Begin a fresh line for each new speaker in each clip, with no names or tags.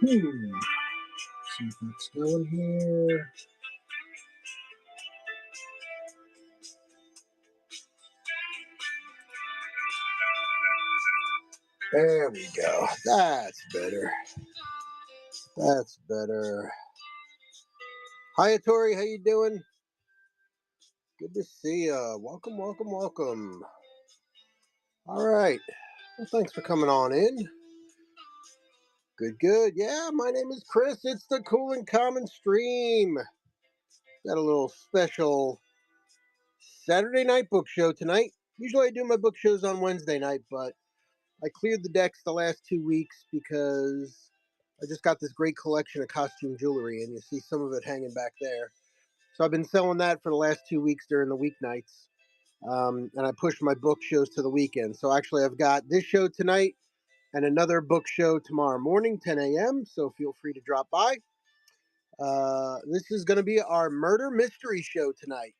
See if it's going here. There we go. That's better. That's better. Hi, Tori. How you doing? Good to see ya. Welcome, welcome, welcome. All right. Well, thanks for coming on in. Good, good. Yeah, my name is Chris. It's the Cool and Common Stream. Got a little special Saturday night book show tonight. Usually I do my book shows on Wednesday night, but I cleared the decks the last 2 weeks because I just got this great collection of costume jewelry, and you see some of it hanging back there. So I've been selling that for the last 2 weeks during the weeknights, and I pushed my book shows to the weekend. So actually I've got this show tonight and another book show tomorrow morning, 10 a.m., so feel free to drop by. This is going to be our murder mystery show tonight.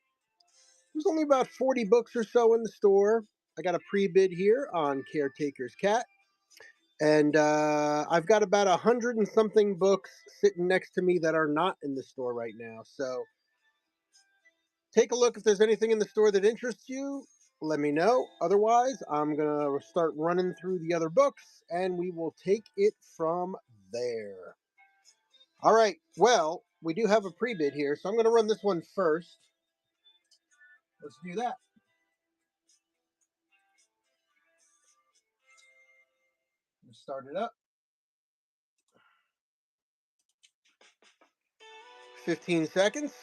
There's only about 40 books or so in the store. I got a pre-bid here on Caretaker's Cat. And I've got about 100 and something books sitting next to me that are not in the store right now. So take a look. If there's anything in the store that interests you, let me know. Otherwise, I'm going to start running through the other books and we will take it from there. All right. Well, we do have a pre-bid here, so I'm going to run this one first. Let's do that. Let's start it up. 15 seconds.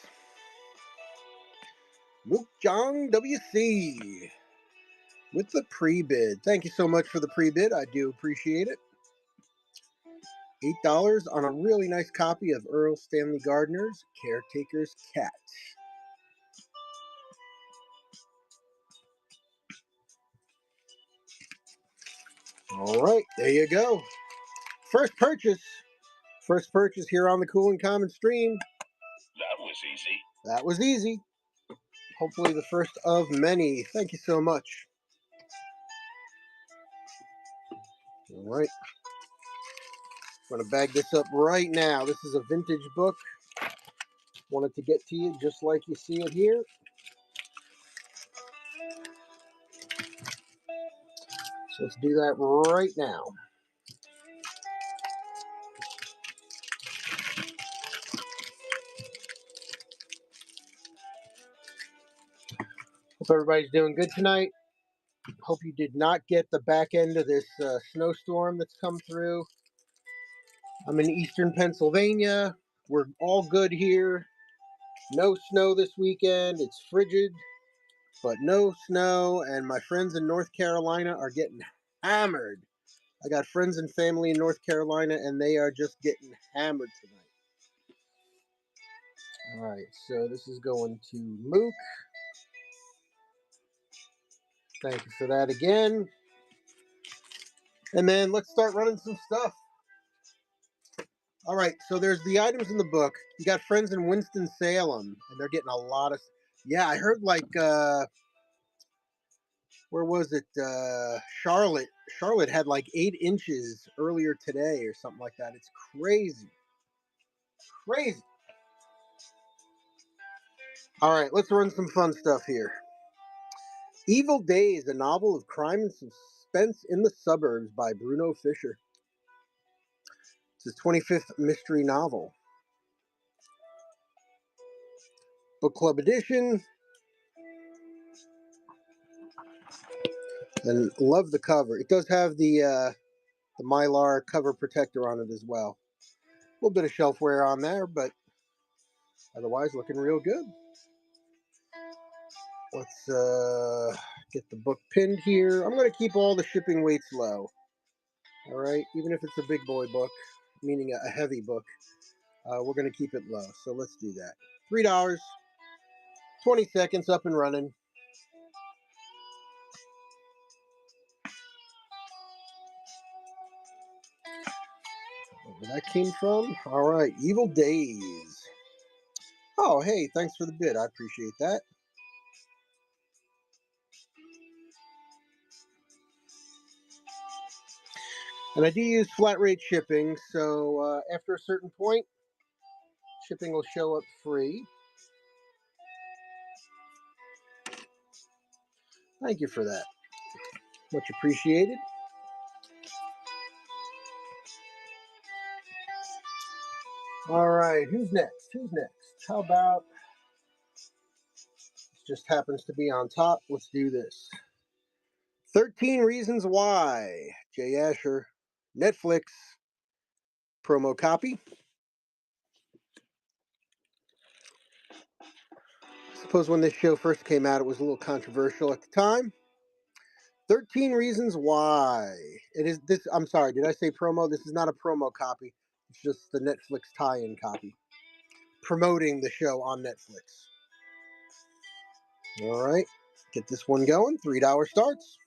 Mukjong WC with the pre-bid. Thank you so much for the pre-bid. I do appreciate it. $8 on a really nice copy of Earl Stanley Gardner's Caretaker's Cat. All right, there you go. First purchase. First purchase here on the Cool and Common Stream.
That was easy.
That was easy. Hopefully the first of many. Thank you so much. All right. I'm going to bag this up right now. This is a vintage book. Wanted to get to you just like you see it here. So let's do that right now. Hope everybody's doing good tonight. Hope you did not get the back end of this snowstorm that's come through. I'm in eastern Pennsylvania. We're all good here. No snow this weekend. It's frigid, but no snow. And my friends in North Carolina are getting hammered. I got friends and family in North Carolina, and they are just getting hammered tonight. All right, so this is going to Mook. Thank you for that again. And then let's start running some stuff. All right, so there's the items in the book. You got friends in Winston-Salem, and they're getting a lot of... Yeah, I heard like... where was it? Charlotte. Charlotte had like 8 inches earlier today or something like that. It's crazy. Crazy. All right, let's run some fun stuff here. Evil Days, a novel of crime and suspense in the suburbs by Bruno Fisher. It's his 25th mystery novel. Book Club edition. And love the cover. It does have the Mylar cover protector on it as well. A little bit of shelf wear on there, but otherwise looking real good. Let's get the book pinned here. I'm going to keep all the shipping weights low. All right, even if it's a big boy book, meaning a heavy book, we're going to keep it low. So let's do that. $3, 20 seconds, up and running. Where that came from? All right, Evil Days. Oh, hey, thanks for the bid. I appreciate that. And I do use flat rate shipping, so after a certain point, shipping will show up free. Thank you for that. Much appreciated. All right, who's next? Who's next? How about, this just happens to be on top. Let's do this. 13 Reasons Why. Jay Asher, Netflix, promo copy. I suppose when this show first came out, it was a little controversial at the time. 13 Reasons Why. It is this. I'm sorry, did I say promo? This is not a promo copy. It's just the Netflix tie-in copy. Promoting the show on Netflix. All right, get this one going. $3 starts.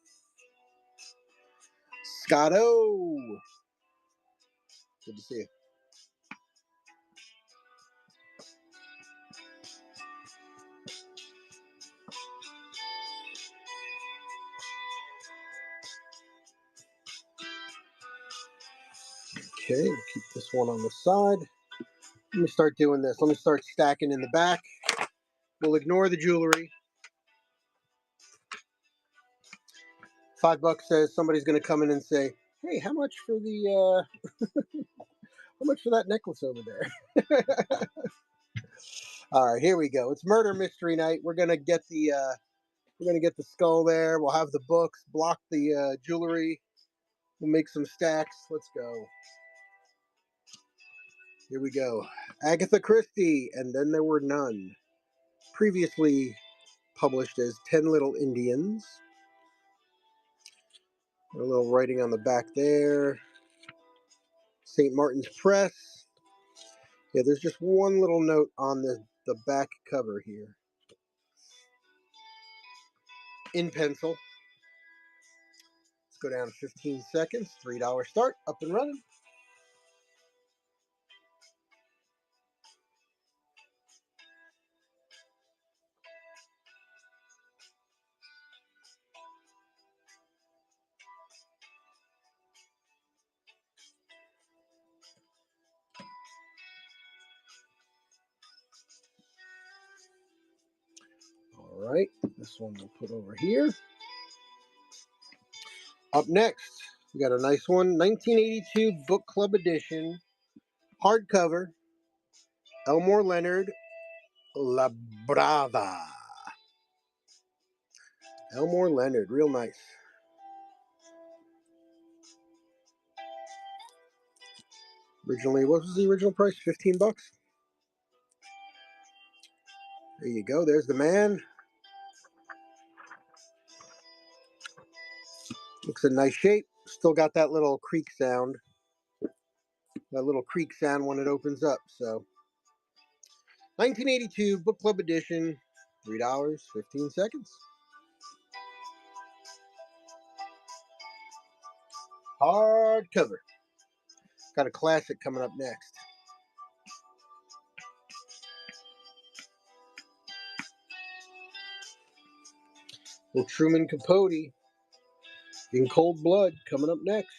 Scotto. Good to see you. Okay, keep this one on the side. Let me start doing this. Let me start stacking in the back. We'll ignore the jewelry. $5 says somebody's going to come in and say, "Hey, how much for the how much for that necklace over there?" All right, here we go. It's murder mystery night. We're gonna get the skull there. We'll have the books, block the jewelry. We'll make some stacks. Let's go. Here we go. Agatha Christie, and then there were none. Previously published as 10 Little Indians. A little writing on the back there. St. Martin's Press. Yeah, there's just one little note on the back cover here. In pencil. Let's go down 15 seconds. $3 start. Up and running. All right, this one we'll put over here. Up next, we got a nice one, 1982 Book Club Edition, hardcover, Elmore Leonard, La Brava. Elmore Leonard, real nice. Originally, what was the original price? $15. There you go. There's the man. Looks in nice shape. Still got that little creak sound. That little creak sound when it opens up. So, 1982 Book Club Edition, $3, 15 seconds. Hardcover. Got a classic coming up next. Well, Truman Capote, In Cold Blood, coming up next.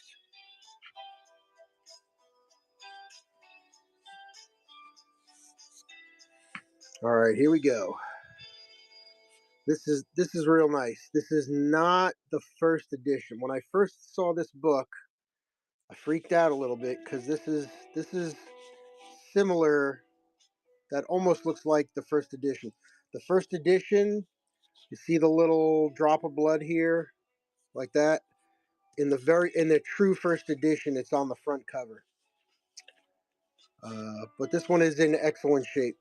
All right, here we go. This is real nice. This is not the first edition. When I first saw this book, I freaked out a little bit because this is similar. That almost looks like the first edition. The first edition, you see the little drop of blood here, like that. In the true first edition, it's on the front cover. But this one is in excellent shape.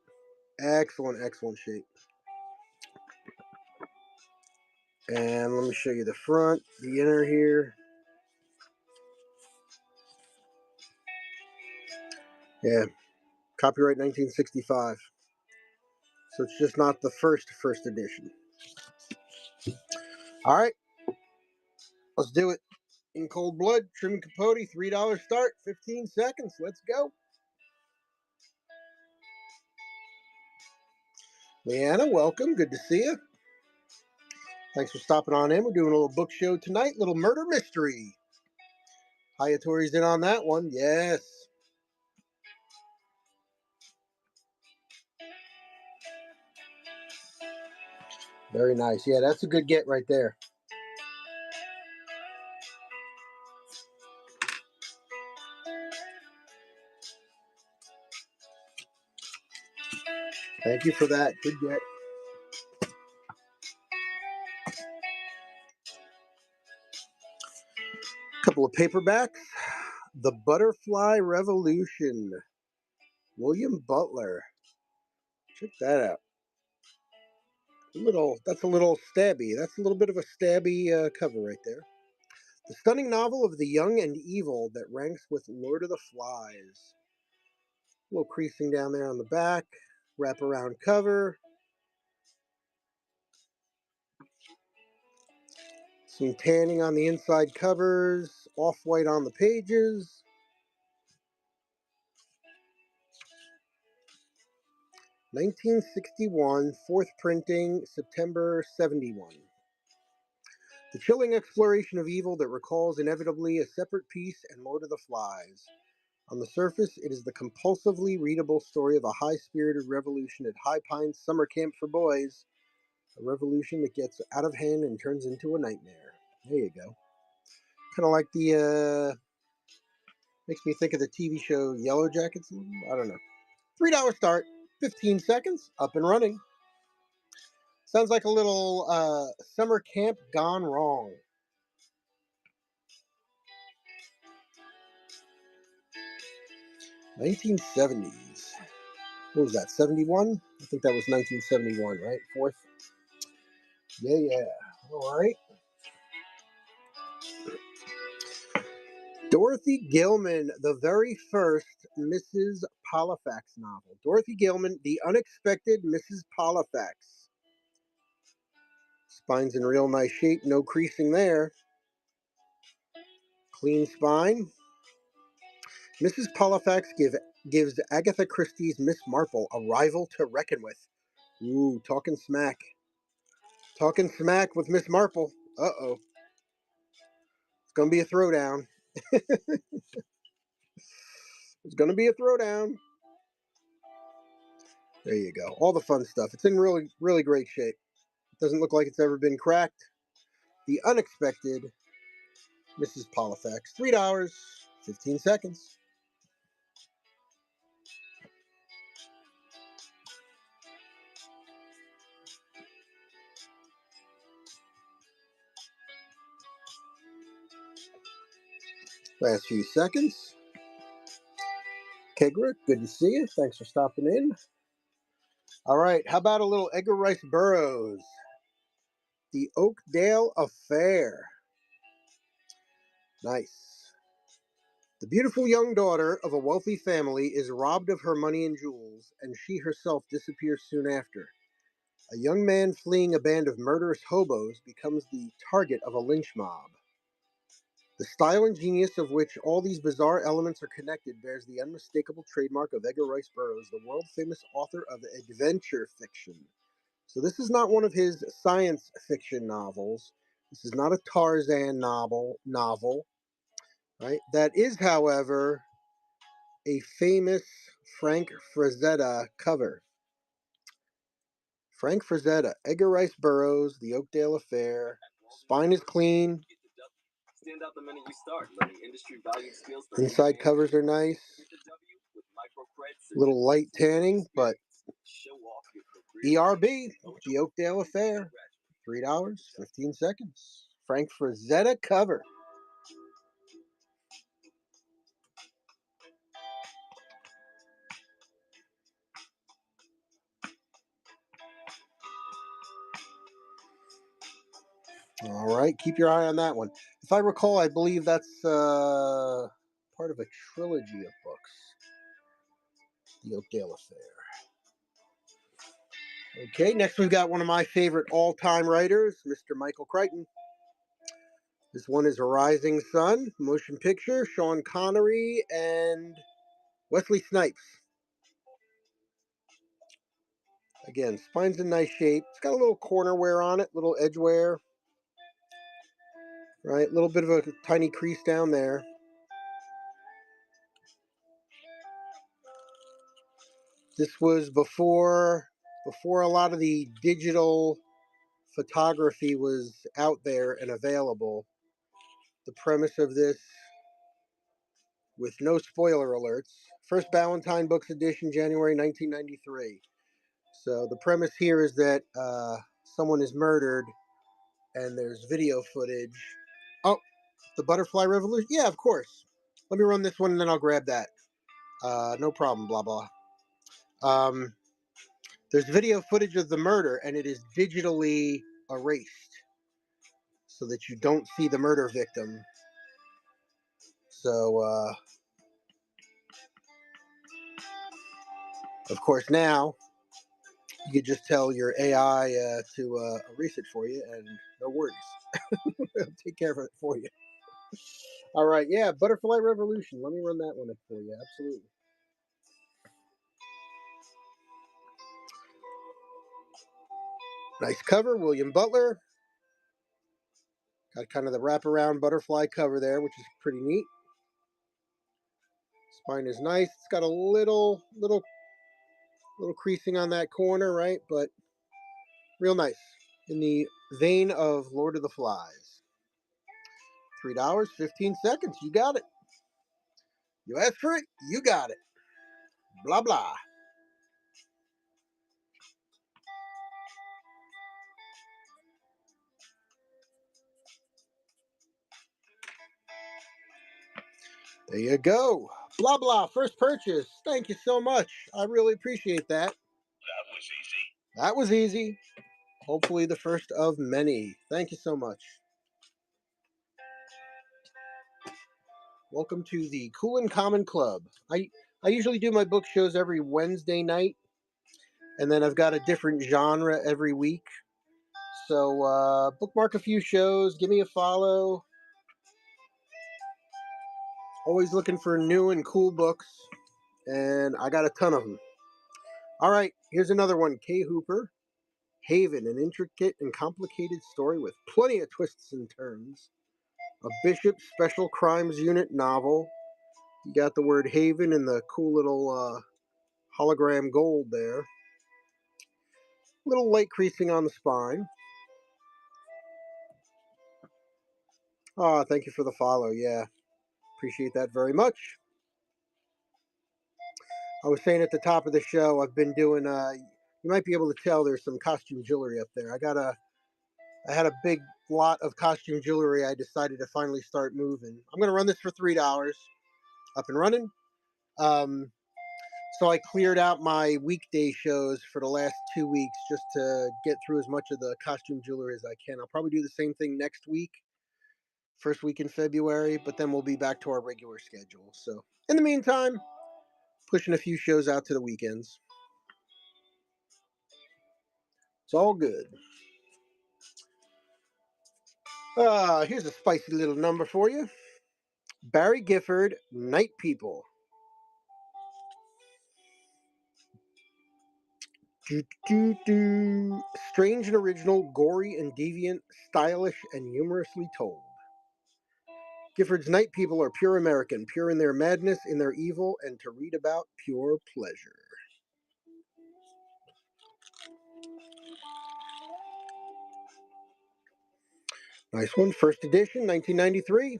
Excellent shape. And let me show you the front, the inner here. Yeah, copyright 1965. So it's just not the first edition. All right, let's do it. In Cold Blood, Truman Capote, $3 start, 15 seconds. Let's go. Leanna, welcome. Good to see you. Thanks for stopping on in. We're doing a little book show tonight, little murder mystery. Hayatori's in on that one. Yes. Very nice. Yeah, that's a good get right there. Thank you for that. Good get. Couple of paperbacks. The Butterfly Revolution. William Butler. Check that out. That's a little stabby. That's a little bit of a stabby cover right there. The stunning novel of the young and evil that ranks with Lord of the Flies. A little creasing down there on the back. Wraparound cover. Some tanning on the inside covers. Off-white on the pages. (1961), fourth printing, September 71. The chilling exploration of evil that recalls inevitably a separate piece and Lord of the Flies. On the surface, it is the compulsively readable story of a high-spirited revolution at High Pines Summer Camp for Boys. A revolution that gets out of hand and turns into a nightmare. There you go. Kind of like makes me think of the TV show Yellow Jackets. I don't know. $3 start, 15 seconds, up and running. Sounds like a little summer camp gone wrong. (1970s). What was that, 71? I think that was 1971, right? Fourth? Yeah. All right. Dorothy Gilman, the very first Mrs. Halifax novel. Dorothy Gilman, The Unexpected Mrs. Halifax. Spine's in real nice shape, no creasing there. Clean spine. Mrs. Halifax gives Agatha Christie's Miss Marple a rival to reckon with. Ooh, talking smack. Talking smack with Miss Marple. Uh-oh. It's going to be a throwdown. It's going to be a throwdown. There you go. All the fun stuff. It's in really, really great shape. It doesn't look like it's ever been cracked. The Unexpected Mrs. Halifax. $3, 15 seconds. Last few seconds. Kegra, good to see you. Thanks for stopping in. All right, how about a little Edgar Rice Burroughs? The Oakdale Affair. Nice. The beautiful young daughter of a wealthy family is robbed of her money and jewels, and she herself disappears soon after. A young man fleeing a band of murderous hobos becomes the target of a lynch mob. The style and genius of which all these bizarre elements are connected bears the unmistakable trademark of Edgar Rice Burroughs, the world-famous author of adventure fiction. So this is not one of his science fiction novels. This is not a Tarzan novel, right? That is, however, a famous Frank Frazetta cover. Frank Frazetta, Edgar Rice Burroughs, The Oakdale Affair. Spine is clean. Stand out the minute you start learning industry valued skills. Inside covers are nice. Little light tanning, but ERB, The Oakdale Affair. $3, 15 seconds. Frank Frazetta cover. All right, keep your eye on that one. If I recall, I believe that's part of a trilogy of books. The Oakdale Affair. Okay, next we've got one of my favorite all-time writers, Mr. Michael Crichton. This one is A Rising Sun, motion picture, Sean Connery and Wesley Snipes. Again, spine's in nice shape. It's got a little corner wear on it, little edge wear. Right, a little bit of a tiny crease down there. This was before a lot of the digital photography was out there and available. The premise of this, with no spoiler alerts, first Ballantine Books edition, January 1993. So the premise here is that someone is murdered and there's video footage. Oh, the Butterfly Revolution? Yeah, of course. Let me run this one and then I'll grab that. No problem, blah, blah. There's video footage of the murder and it is digitally erased so that you don't see the murder victim. So, of course, now you could just tell your AI to erase it for you and no worries. It'll take care of it for you. All right, yeah, Butterfly Revolution. Let me run that one up for you. Absolutely. Nice cover, William Butler. Got kind of the wraparound butterfly cover there, which is pretty neat. Spine is nice. It's got a little creasing on that corner, right? But real nice. In the vein of Lord of the Flies. $3, 15 seconds. You got it. You asked for it, you got it. Blah blah. There you go. Blah blah. First purchase. Thank you so much. I really appreciate that.
That was easy.
That was easy. Hopefully the first of many. Thank you so much. Welcome to the Cool and Common Club. I usually do my book shows every Wednesday night, and then I've got a different genre every week. So bookmark a few shows, give me a follow. Always looking for new and cool books, and I got a ton of them. All right, here's another one. Kay Hooper, Haven, an intricate and complicated story with plenty of twists and turns. A Bishop Special Crimes Unit novel. You got the word Haven in the cool little hologram gold there. Little light creasing on the spine. Oh, thank you for the follow. Yeah, appreciate that very much. I was saying at the top of the show, I've been doing. You might be able to tell there's some costume jewelry up there. I had a big lot of costume jewelry. I decided to finally start moving. I'm going to run this for $3. Up and running. So I cleared out my weekday shows for the last 2 weeks just to get through as much of the costume jewelry as I can. I'll probably do the same thing next week, first week in February, but then we'll be back to our regular schedule. So in the meantime, pushing a few shows out to the weekends. It's all good. Here's a spicy little number for you. Barry Gifford, Night People. Strange and original, gory and deviant, stylish and humorously told. Gifford's Night People are pure American, pure in their madness, in their evil, and to read about pure pleasure. Nice one. First edition, 1993.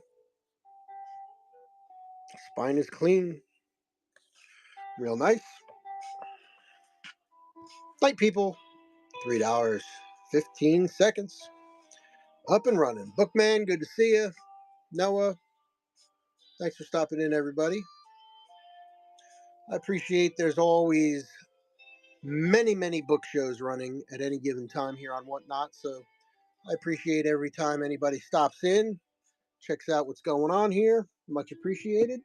Spine is clean. Real nice. Night People, $3, 15 seconds. Up and running. Bookman, good to see you. Noah, thanks for stopping in, everybody. I appreciate there's always many book shows running at any given time here on Whatnot, so I appreciate every time anybody stops in, checks out what's going on here. Much appreciated.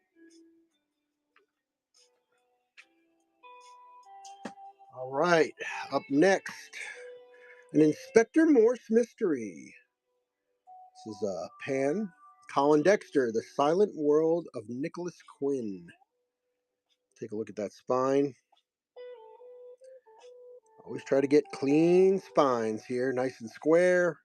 All right, up next, an Inspector Morse mystery. This is Pan, Colin Dexter, The Silent World of Nicholas Quinn. Take a look at that spine. Always try to get clean spines here, nice and square.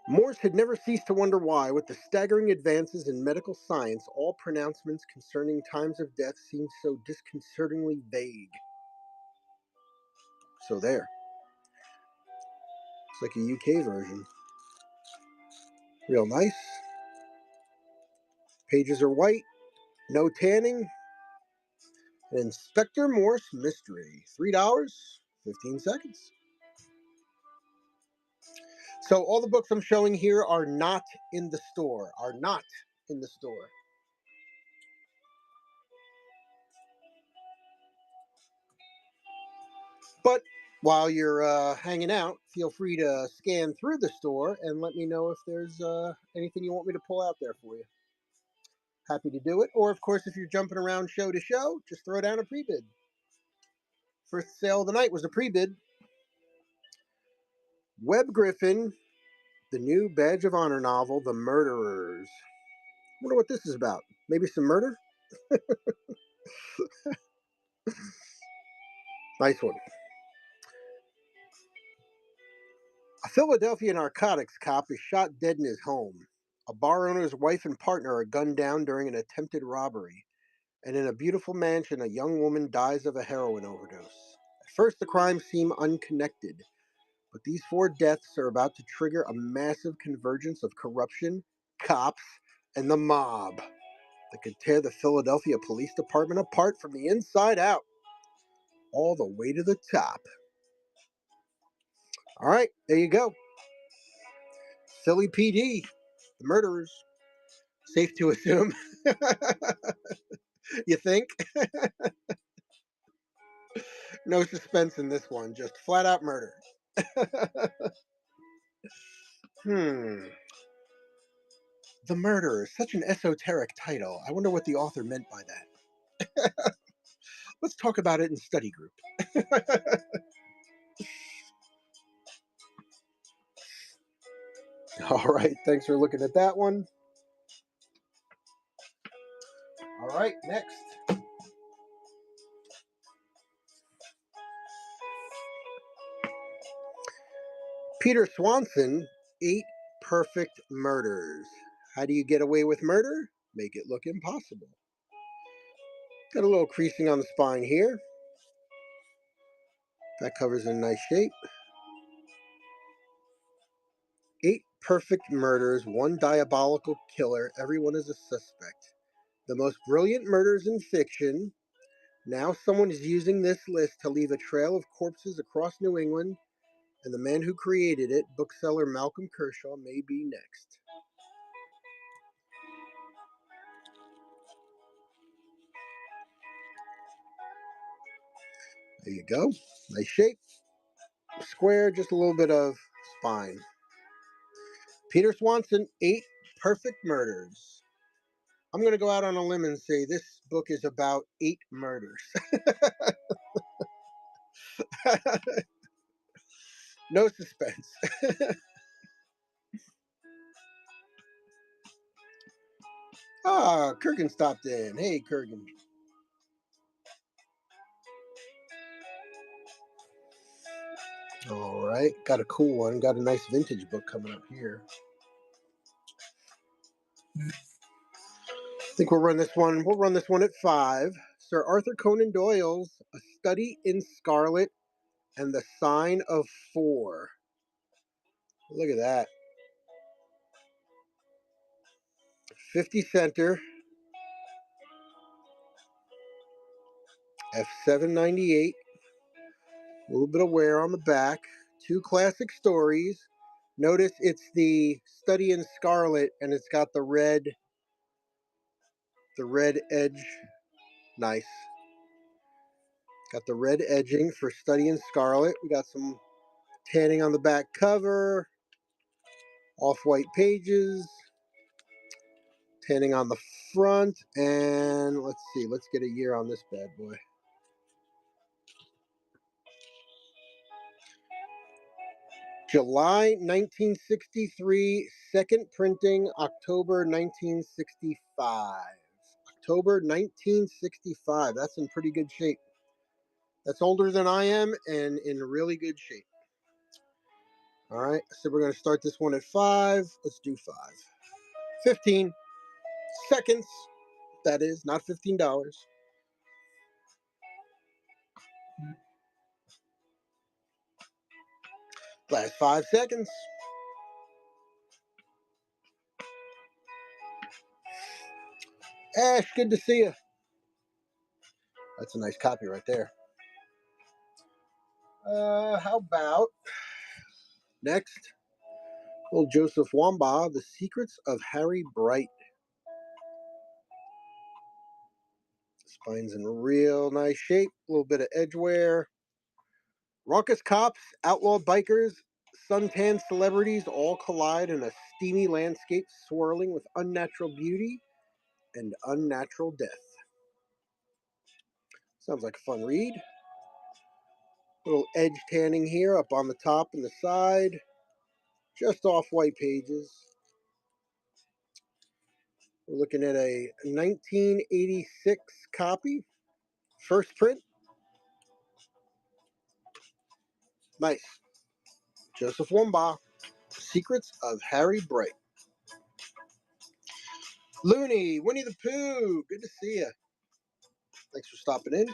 Morse had never ceased to wonder why, with the staggering advances in medical science, all pronouncements concerning times of death seemed so disconcertingly vague. So there. It's like a UK version. Real nice. Pages are white. No tanning. An Inspector Morse mystery. $3, 15 seconds. So all the books I'm showing here are not in the store. Are not in the store. But while you're hanging out, feel free to scan through the store and let me know if there's anything you want me to pull out there for you. Happy to do it. Or, of course, if you're jumping around show to show, just throw down a pre-bid. First sale of the night was a pre-bid. Webb Griffin, the new Badge of Honor novel, The Murderers. Wonder what this is about. Maybe some murder? Nice one. A Philadelphia narcotics cop is shot dead in his home. A bar owner's wife and partner are gunned down during an attempted robbery. And in a beautiful mansion, a young woman dies of a heroin overdose. At first, the crimes seem unconnected, but these four deaths are about to trigger a massive convergence of corruption, cops, and the mob that could tear the Philadelphia Police Department apart from the inside out, all the way to the top. All right, there you go. Philly PD, The Murderers. Safe to assume. You think? No suspense in this one, just flat out murder. The Murderers, such an esoteric title. I wonder what the author meant by that. Let's talk about it in study group. All right, thanks for looking at that one. All right, next. Peter Swanson, 8 Perfect Murders. How do you get away with murder? Make it look impossible. Got a little creasing on the spine here. That cover's in nice shape. 8 perfect murders, 1 diabolical killer, everyone is a suspect. The most brilliant murders in fiction. Now someone is using this list to leave a trail of corpses across New England, and the man who created it, bookseller Malcolm Kershaw, may be next. There you go. Nice shape. Square, just a little bit of spine. Peter Swanson, 8 Perfect Murders. I'm going to go out on a limb and say this book is about 8 murders. No suspense. Kurgan stopped in. Hey, Kurgan. All right, got a cool one. Got a nice vintage book coming up here. I think we'll run this one. We'll run this one at 5. Sir Arthur Conan Doyle's A Study in Scarlet and the Sign of 4. Look at that. 50 center. F798. A little bit of wear on the back. 2 classic stories. Notice it's the Study in Scarlet, and it's got the red edge. Nice. Got the red edging for Study in Scarlet. We got some tanning on the back cover. Off-white pages. Tanning on the front. And let's see. Let's get a year on this bad boy. July 1963, second printing, October 1965. October 1965. That's in pretty good shape. That's older than I am and in really good shape. All right, so we're going to start this one at 5. Let's do 5. 15 seconds. That is, not $15. Last 5 seconds. Ash, good to see you. That's a nice copy right there. How about next? Little Joseph Wambaugh, The Secrets of Harry Bright. Spine's in real nice shape. A little bit of edge wear. Raucous cops, outlawed bikers, suntan celebrities all collide in a steamy landscape swirling with unnatural beauty and unnatural death. Sounds like a fun read. Little edge tanning here up on the top and the side. Just off white pages. We're looking at a 1986 copy. First print. Nice. Joseph Wambaugh, Secrets of Harry Bright. Looney, Winnie the Pooh, good to see you. Thanks for stopping in.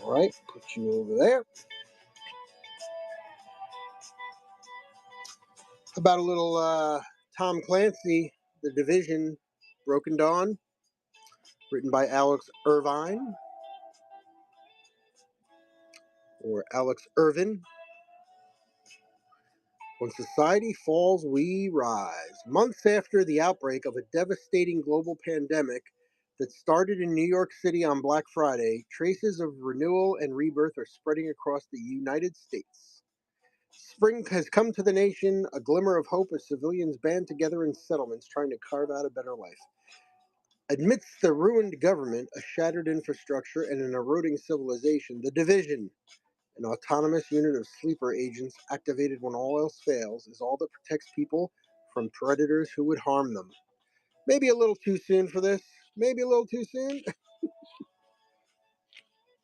All right, put you over there. How about a little Tom Clancy, The Division, Broken Dawn, written by Alex Irvine, or Alex Irvin. When society falls, we rise. Months after the outbreak of a devastating global pandemic that started in New York City on Black Friday, traces of renewal and rebirth are spreading across the United States. Spring has come to the nation, a glimmer of hope as civilians band together in settlements trying to carve out a better life. Amidst the ruined government, a shattered infrastructure, and an eroding civilization, the Division, an autonomous unit of sleeper agents activated when all else fails, is all that protects people from predators who would harm them. Maybe a little too soon for this. Maybe a little too soon.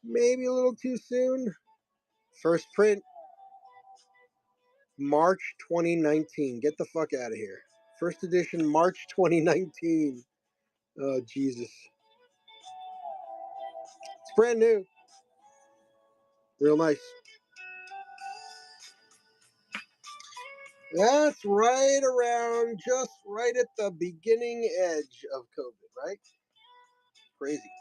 Maybe a little too soon. First print, March 2019. Get the fuck out of here. First edition, March 2019. Oh, Jesus. It's brand new. Real nice. That's right around, just right at the beginning edge of COVID, right? Crazy.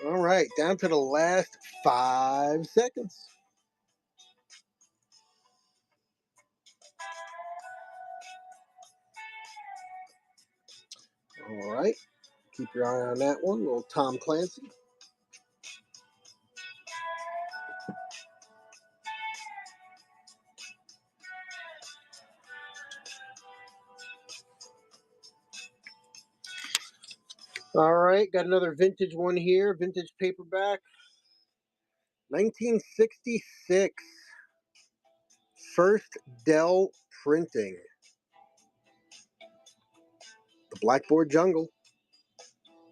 All right, down to the last 5 seconds. All right, keep your eye on that one, little Tom Clancy. All right, got another vintage one here, vintage paperback, 1966. First Dell printing. The Blackboard Jungle.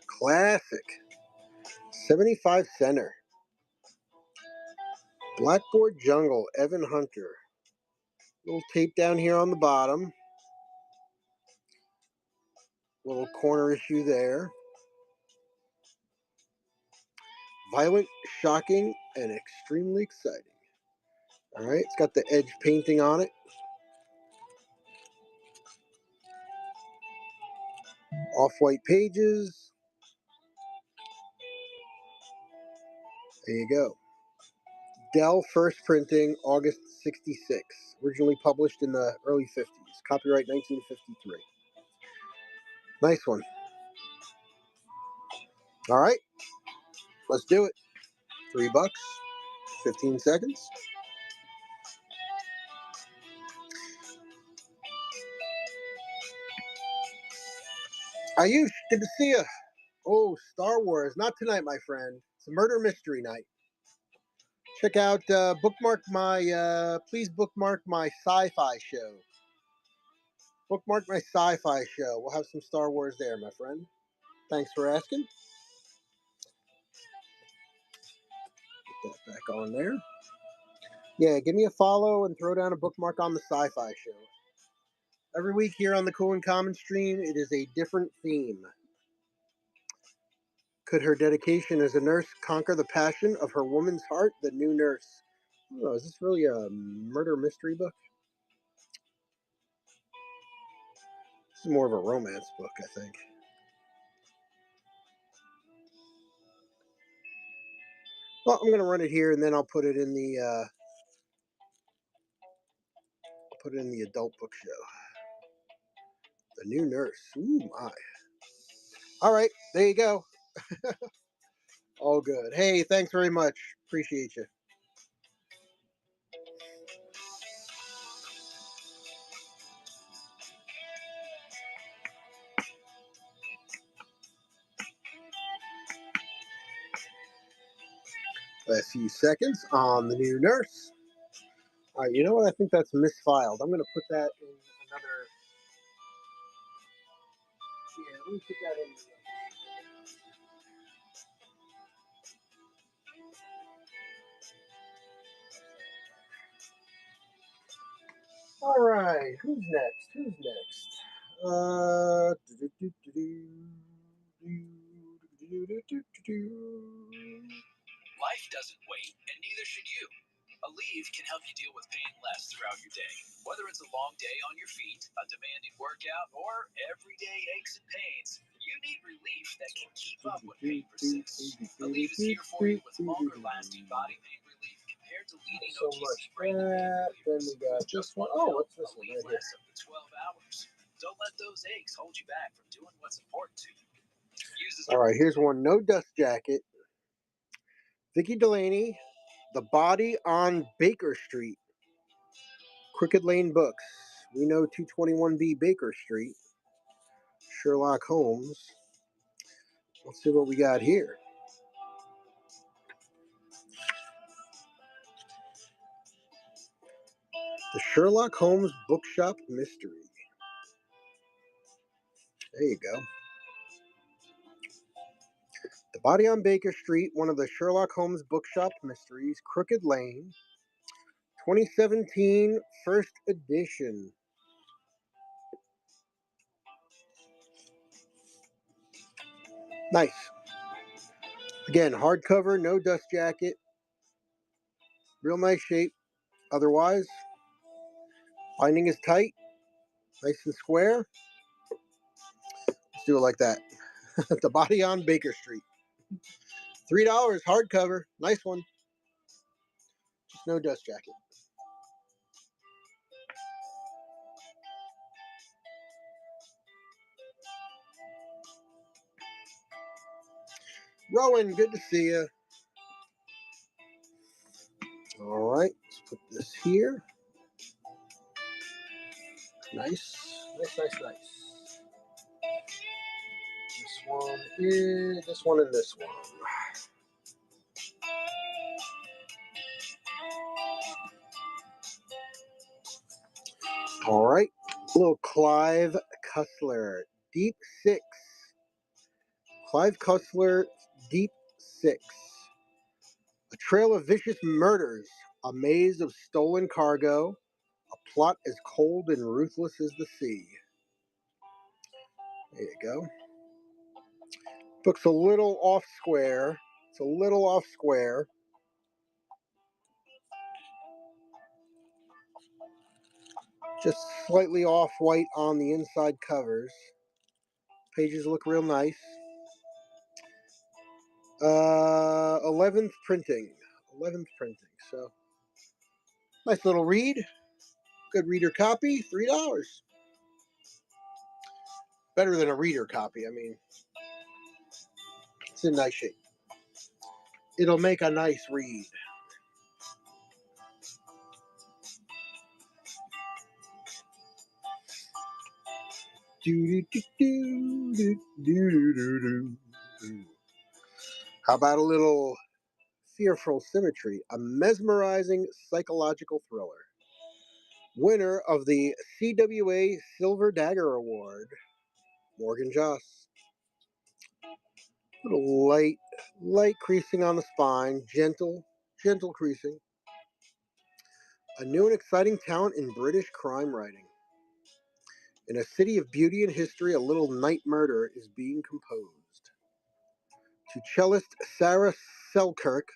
Classic. 75 center. Blackboard Jungle, Evan Hunter. Little tape down here on the bottom. Little corner issue there. Violent, shocking, and extremely exciting. All right, it's got the edge painting on it. Off-white pages. There you go. Dell first printing, August 66. Originally published in the early 50s. Copyright 1953. Nice one. All right, let's do it. $3, 15 seconds. Ayush, good to see you. Oh, Star Wars. Not tonight, my friend. It's a murder mystery night. Check out, please bookmark my sci-fi show. Bookmark my sci-fi show. We'll have some Star Wars there, my friend. Thanks for asking. Put that back on there. Yeah, give me a follow and throw down a bookmark on the sci-fi show. Every week here on the Cool and Common stream, it is a different theme. Could her dedication as a nurse conquer the passion of her woman's heart? The New Nurse. I don't know, is this really a murder mystery book? This is more of a romance book, I think. Well, I'm going to run it here, and then I'll put it in the adult book show. The New Nurse. Ooh, my. All right, there you go. All good. Hey, thanks very much. Appreciate you. Last few seconds on the New Nurse. All right, you know what? I think that's misfiled. I'm going to put that in another. Yeah, let me put that in. All right, who's next? Who's next?
Life doesn't wait, and neither should you. Aleve can help you deal with pain less throughout your day. Whether it's a long day on your feet, a demanding workout, or everyday aches and pains, you need relief that can keep up when pain persists. Aleve is here for you with longer-lasting body pain relief compared to leading
So
OTC
much
branded pain
that. Then we got
just
this one.
one
Oh, what's this one
Aleve
right here?
lasts up to 12 hours. Don't let those aches hold you back from doing what's important to you.
All right, here's one. No Dust Jacket. Vicki Delaney, The Body on Baker Street. Crooked Lane Books. We know 221B Baker Street. Sherlock Holmes. Let's see what we got here. The Sherlock Holmes Bookshop Mystery. There you go. The Body on Baker Street, one of the Sherlock Holmes Bookshop Mysteries. Crooked Lane. 2017 first edition. Nice. Again, hardcover, no dust jacket. Real nice shape. Otherwise, binding is tight, nice and square. Let's do it like that. The Body on Baker Street. $3 hardcover. Nice one. Just no dust jacket. Rowan, good to see you. All right, let's put this here. Nice, nice, nice, nice. This one, and this one. All right, little Clive Cussler, Deep Six. Clive Cussler, Deep Six. A trail of vicious murders, a maze of stolen cargo, a plot as cold and ruthless as the sea. There you go. Book's a little off square. It's a little off square. Just slightly off white on the inside covers. Pages look real nice. 11th printing. 11th printing. So, nice little read. Good reader copy. $3. Better than a reader copy. I mean, it's in nice shape. It'll make a nice read. How about a little Fearful Symmetry, a mesmerizing psychological thriller. Winner of the CWA Silver Dagger Award, Morgan Joss. Little light creasing on the spine, gentle creasing. A new and exciting talent in British crime writing. In a city of beauty and history, a little night murder is being composed. To cellist Sarah Selkirk,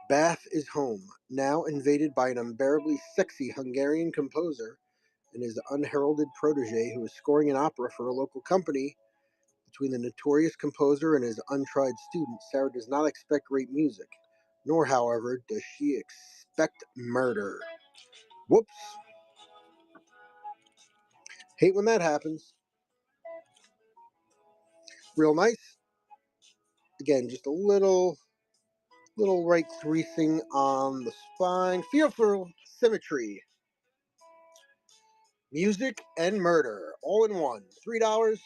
Bath is home, now invaded by an unbearably sexy Hungarian composer and his unheralded protege who is scoring an opera for a local company. Between the notorious composer and his untried student, Sarah does not expect great music, nor, however, does she expect murder. Whoops. Hate when that happens. Real nice. Again, just a little right creasing on the spine. Feel for symmetry. Music and murder, all in one. $3,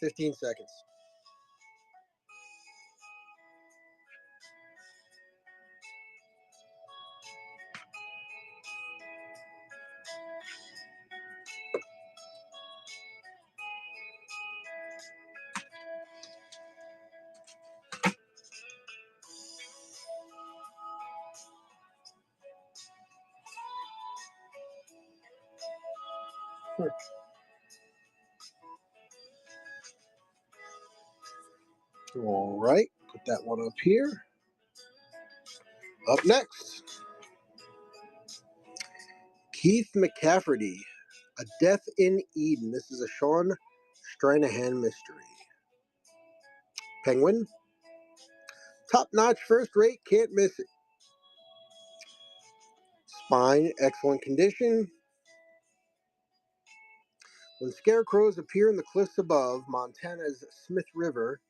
15 seconds. All right, put that one up here. Up next, Keith McCafferty, A Death in Eden. This is a Sean Stranahan mystery. Penguin, top-notch, first-rate, can't miss it. Spine, excellent condition. When scarecrows appear in the cliffs above Montana's Smith River,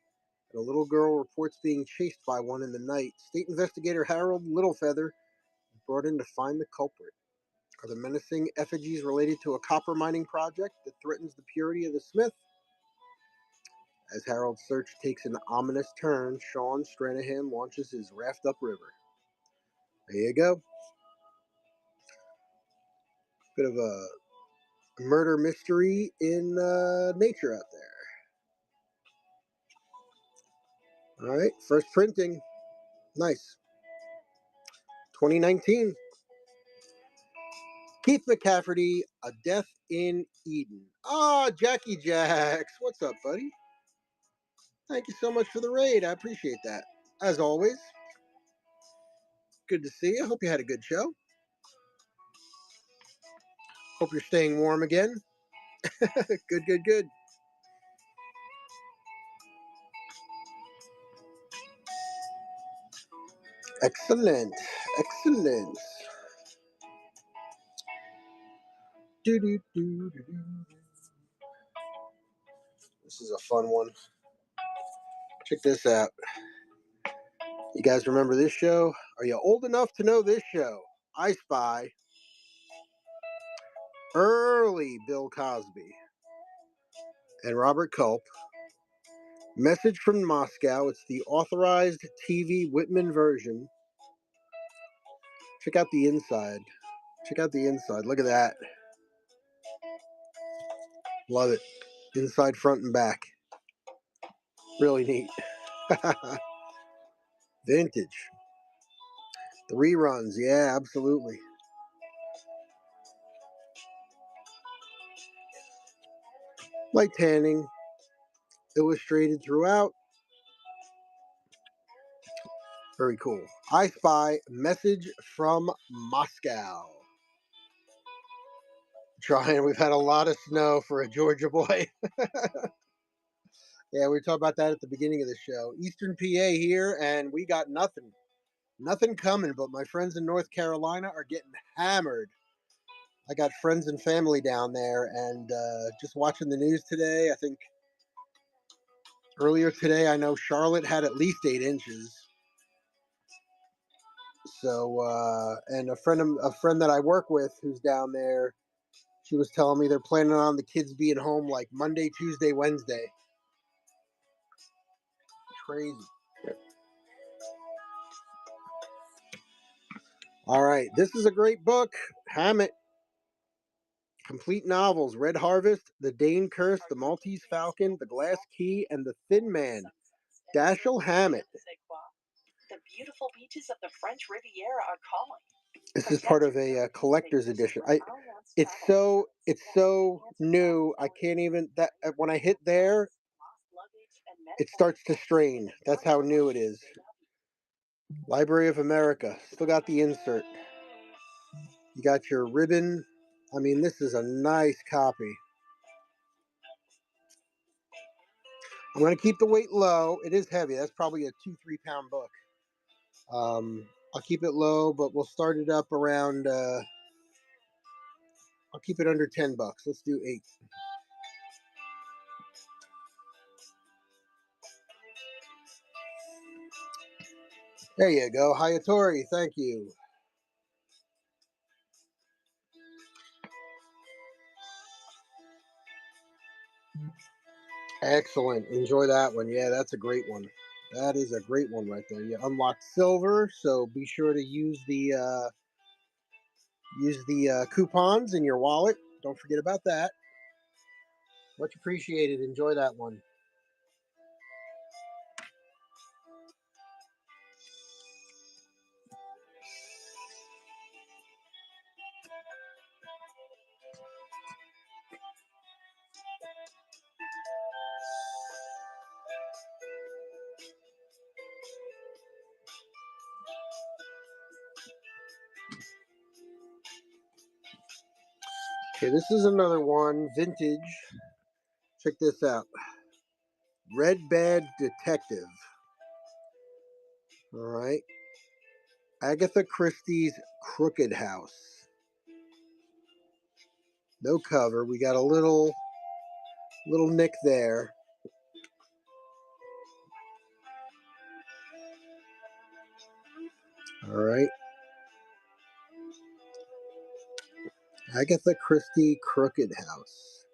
and a little girl reports being chased by one in the night, state investigator Harold Littlefeather is brought in to find the culprit. Are the menacing effigies related to a copper mining project that threatens the purity of the Smith? As Harold's search takes an ominous turn, Sean Stranahan launches his raft upriver. There you go. Bit of a murder mystery in nature out there. All right, first printing. Nice. 2019. Keith McCafferty, A Death in Eden. Ah, Jackie Jacks. What's up, buddy? Thank you so much for the raid. I appreciate that. As always, good to see you. Hope you had a good show. Hope you're staying warm again. Good. Excellent. Do. This is a fun one. Check this out. You guys remember this show? Are you old enough to know this show? I Spy. Early Bill Cosby and Robert Culp. Message from Moscow. It's the authorized TV Whitman version. Check out the inside. Look at that. Love it. Inside, front, and back. Really neat. Vintage. The reruns. Yeah, absolutely. Light tanning. Illustrated throughout. Very cool. I Spy, Message from Moscow. Trying. We've had a lot of snow for a Georgia boy. Yeah, we were talking about that at the beginning of the show. Eastern PA here, and we got nothing. Nothing coming, but my friends in North Carolina are getting hammered. I got friends and family down there, and just watching the news today, I think earlier today, I know Charlotte had at least 8 inches. So, and a friend that I work with who's down there, she was telling me they're planning on the kids being home like Monday, Tuesday, Wednesday. Crazy. All right, this is a great book. Hammett. Complete novels: Red Harvest, The Dane Curse, The Maltese Falcon, The Glass Key, and The Thin Man. Dashiell Hammett.
The beautiful beaches of the French Riviera are calling.
This is part of a collector's edition. It's so new. I can't even that when I hit there, it starts to strain. That's how new it is. Library of America. Still got the insert. You got your ribbon. I mean, this is a nice copy. I'm going to keep the weight low. It is heavy. That's probably a 2-3 pound book. I'll keep it low, but we'll start it up around. I'll keep it under $10. Let's do 8. There you go, Hayatori. Thank you. Excellent. Enjoy that one. Yeah, that's a great one. That is a great one right there. You unlocked silver, so be sure to use the coupons in your wallet. Don't forget about that. Much appreciated. Enjoy that one. Okay, this is another one, vintage. Check this out. Red Badge Detective. All right. Agatha Christie's Crooked House. No cover. We got a little nick there. All right. Agatha Christie Crooked House.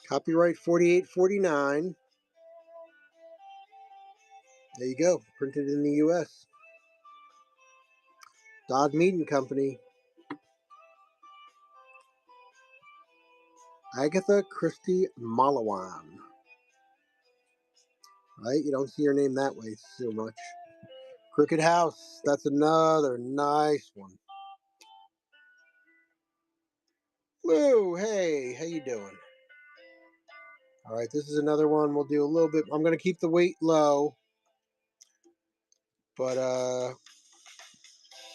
Copyright 4849. There you go. Printed in the U.S. Dodd Mead and Company. Agatha Christie Malawan. Right? You don't see her name that way so much. Crooked House. That's another nice one. Lou, hey, how you doing? All right, this is another one. We'll do a little bit. I'm going to keep the weight low, but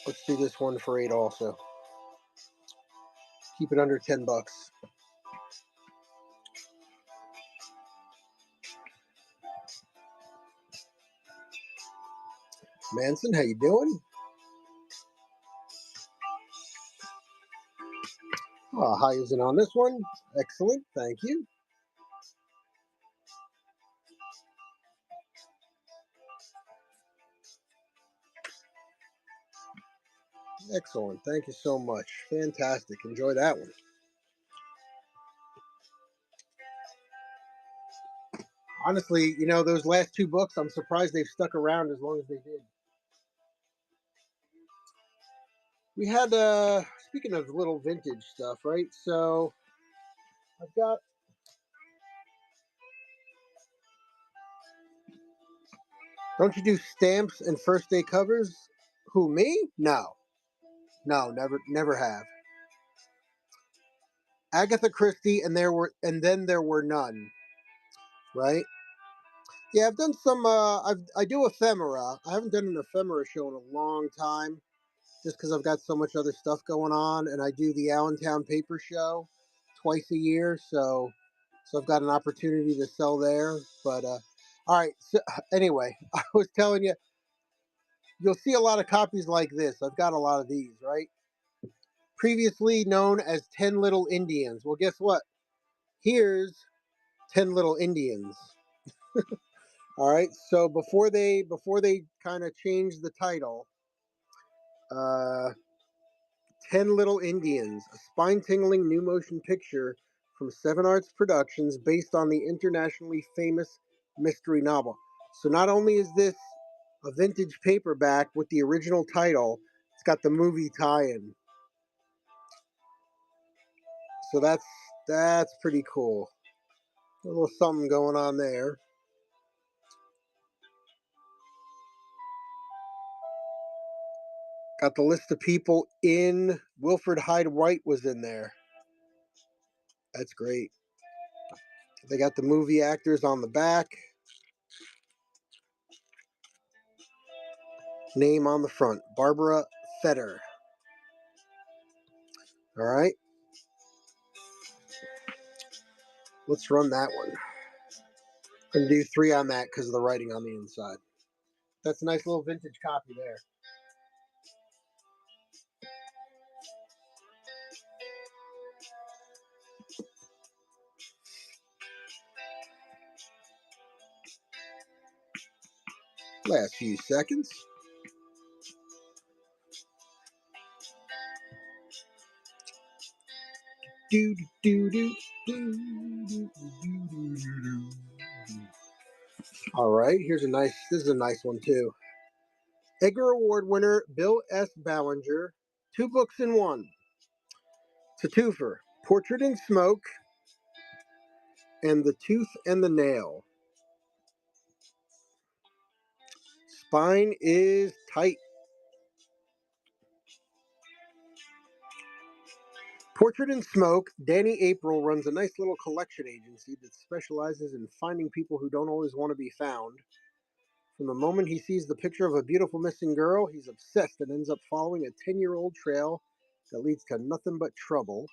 let's do this one for 8 also. Keep it under $10. Manson, how you doing? How is it on this one? Excellent, thank you. Excellent, thank you so much. Fantastic, enjoy that one. Honestly, those last 2 books, I'm surprised they've stuck around as long as they did. We had, speaking of little vintage stuff, right? So, I've got, don't you do stamps and first day covers? Who, me? No. No, never have. Agatha Christie, and then there were none, right? Yeah, I've done some. I do ephemera. I haven't done an ephemera show in a long time, just because I've got so much other stuff going on, and I do the Allentown Paper Show twice a year, so I've got an opportunity to sell there. But all right. So anyway, I was telling you, you'll see a lot of copies like this. I've got a lot of these, right? Previously known as 10 Little Indians. Well, guess what? Here's 10 Little Indians. All right. So before they kind of changed the title, uh, 10 Little Indians, a spine-tingling new motion picture from Seven Arts Productions based on the internationally famous mystery novel. So not only is this a vintage paperback with the original title, it's got the movie tie-in. So that's pretty cool. A little something going on there. Got the list of people in. Wilfred Hyde White was in there. That's great. They got the movie actors on the back. Name on the front, Barbara Fetter. All right. Let's run that one. I'm going to do 3 on that because of the writing on the inside. That's a nice little vintage copy there. Last few seconds. Do do do do do do do do. All right, here's a nice. This is a nice one too. Edgar Award winner Bill S. Ballinger, 2 books in one. It's a twofer: Portrait in Smoke and The Tooth and the Nail. Spine is tight. Portrait in Smoke, Danny April runs a nice little collection agency that specializes in finding people who don't always want to be found. From the moment he sees the picture of a beautiful missing girl, he's obsessed and ends up following a 10-year-old trail that leads to nothing but trouble.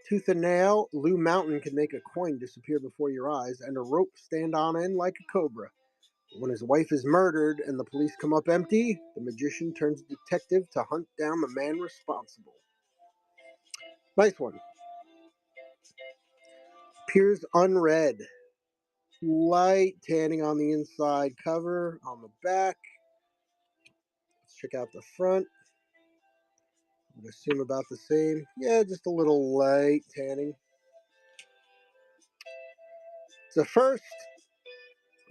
Tooth and Nail, Lou Mountain can make a coin disappear before your eyes and a rope stand on end like a cobra. When his wife is murdered and the police come up empty, the magician turns detective to hunt down the man responsible. Nice one. Appears unread. Light tanning on the inside cover, on the back. Let's check out the front. I would assume about the same. Yeah, just a little light tanning. It's a first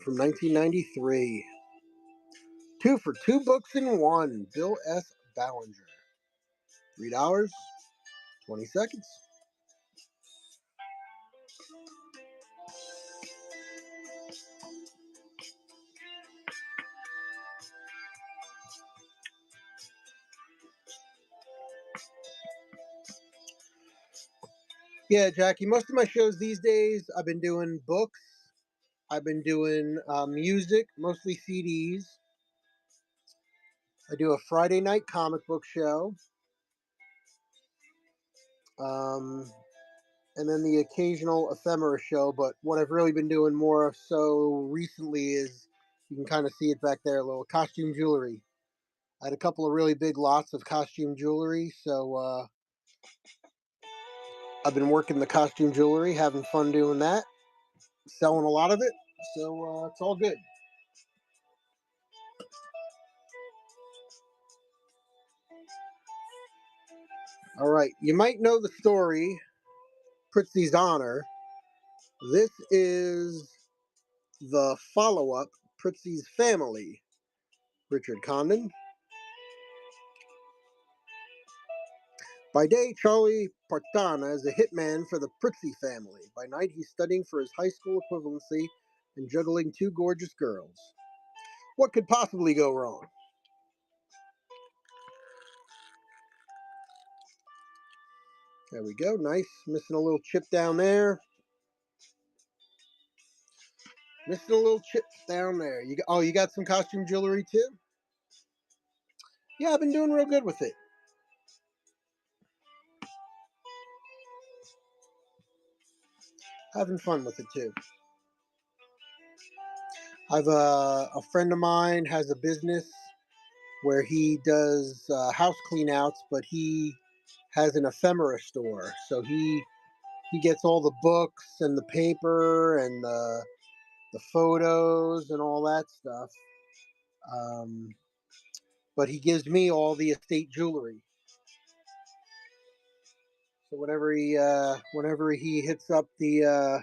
from 1993. 2 for 2 books in one. Bill S. Ballinger. $3, 20 seconds. Yeah, Jackie, most of my shows these days, I've been doing books. I've been doing music, mostly CDs. I do a Friday night comic book show. Um, and then the occasional ephemera show. But what I've really been doing more so recently is, you can kind of see it back there, a little costume jewelry. I had a couple of really big lots of costume jewelry, so I've been working the costume jewelry, having fun doing that, selling a lot of it, so it's all good. All right, you might know the story, Pritzi's Honor. This is the follow-up, Pritzi's Family. Richard Condon. By day, Charlie Partana is a hitman for the Pritzi family. By night, he's studying for his high school equivalency and juggling 2 gorgeous girls. What could possibly go wrong? There we go. Nice. Missing a little chip down there. Missing a little chip down there. You got some costume jewelry too? Yeah, I've been doing real good with it. Having fun with it too. I've a friend of mine has a business where he does house clean outs, but he has an ephemera store. So he gets all the books and the paper and the photos and all that stuff. Um, but he gives me all the estate jewelry. So whenever he hits up hits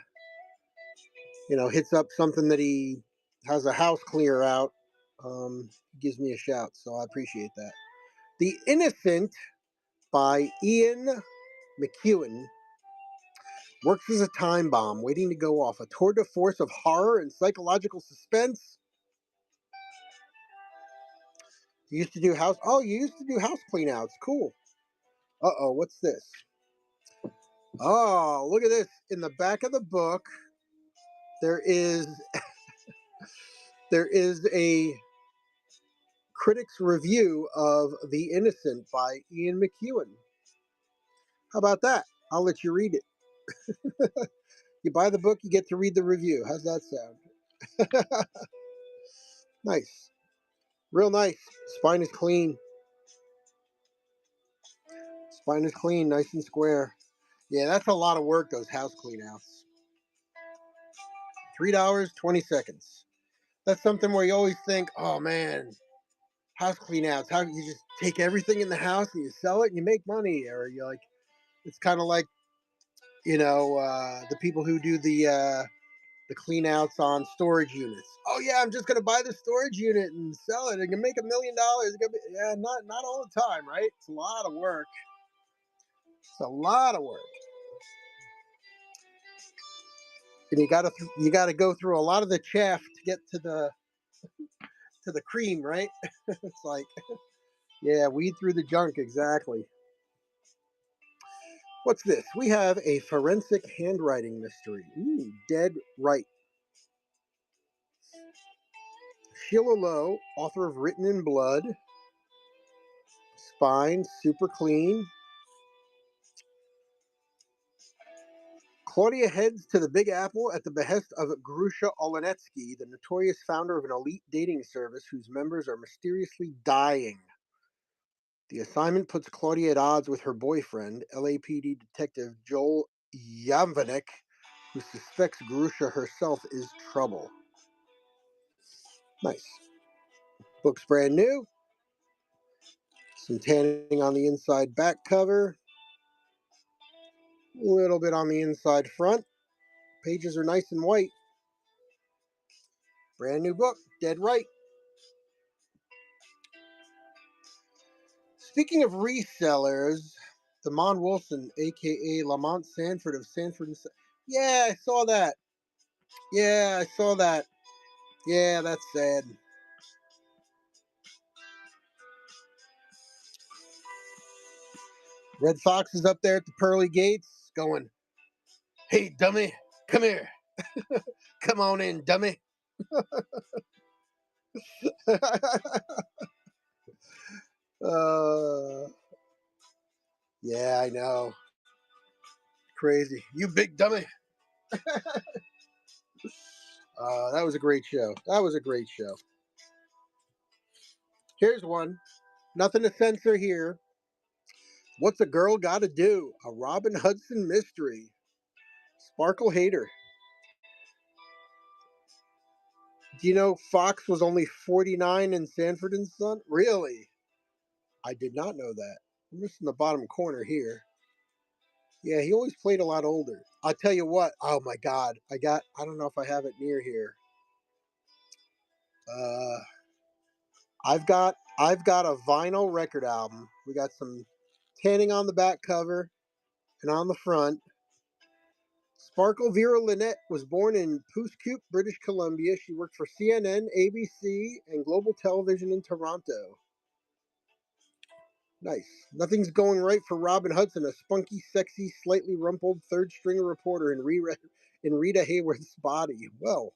up something that he has a house clear out, he gives me a shout. So I appreciate that. The Innocent by Ian McEwan Works as a time bomb waiting to go off. A tour de force of horror and psychological suspense. You used to do house. Oh, you used to do house cleanouts. Cool. Uh-oh, what's this? Oh, look at this. In the back of the book, there is there is a critic's review of The Innocent by Ian McEwan. How about that? I'll let you read it. You buy the book, you get to read the review. How's that sound? Nice. Real nice. Spine is clean. Spine is clean, nice and square. Yeah, that's a lot of work, those house cleanouts. $3.20. That's something where you always think, oh man, house cleanouts. How you just take everything in the house and you sell it and you make money, or you like it's kind of like the people who do the clean outs on storage units. Oh yeah, I'm just gonna buy the storage unit and sell it. I can make $1 million. Yeah, not all the time, right? It's a lot of work. It's a lot of work, and you gotta go through a lot of the chaff to get to the cream, right? It's like yeah, weed through the junk exactly. What's this? We have a forensic handwriting mystery. Ooh, dead right. Sheila Lowe, author of Written in Blood, Spine, super clean. Claudia heads to the Big Apple at the behest of Grusha Olenetsky, the notorious founder of an elite dating service whose members are mysteriously dying. The assignment puts Claudia at odds with her boyfriend, LAPD detective Joel Yamvanek, who suspects Grusha herself is trouble. Nice. Book's brand new. Some tanning on the inside back cover. A little bit on the inside front. Pages are nice and white. Brand new book, dead right. Speaking of resellers, Damon Wilson, aka Lamont Sanford of Sanford and yeah, I saw that. Yeah, I saw that. Yeah, that's sad. Red Fox is up there at the pearly gates going, "Hey, dummy, come here. Come on in, dummy." uh, yeah, I know. Crazy. You big dummy. That was a great show. That was a great show. Here's one. Nothing to censor here. What's a girl got to do? A Robin Hudson mystery. Sparkle Hater. Do you know Fox was only 49 in Sanford and Son? Really? I did not know that. I'm just in the bottom corner here. Yeah, he always played a lot older. I'll tell you what. Oh my God, I don't know if I have it near here. Uh, I've got a vinyl record album. We got some tanning on the back cover and on the front. Sparkle Vera Lynette was born in Poughkeepsie, British Columbia. She worked for CNN, ABC, and Global Television in Toronto. Nice. Nothing's going right for Robin Hudson, a spunky, sexy, slightly rumpled third stringer reporter in Rita Hayworth's body. Well,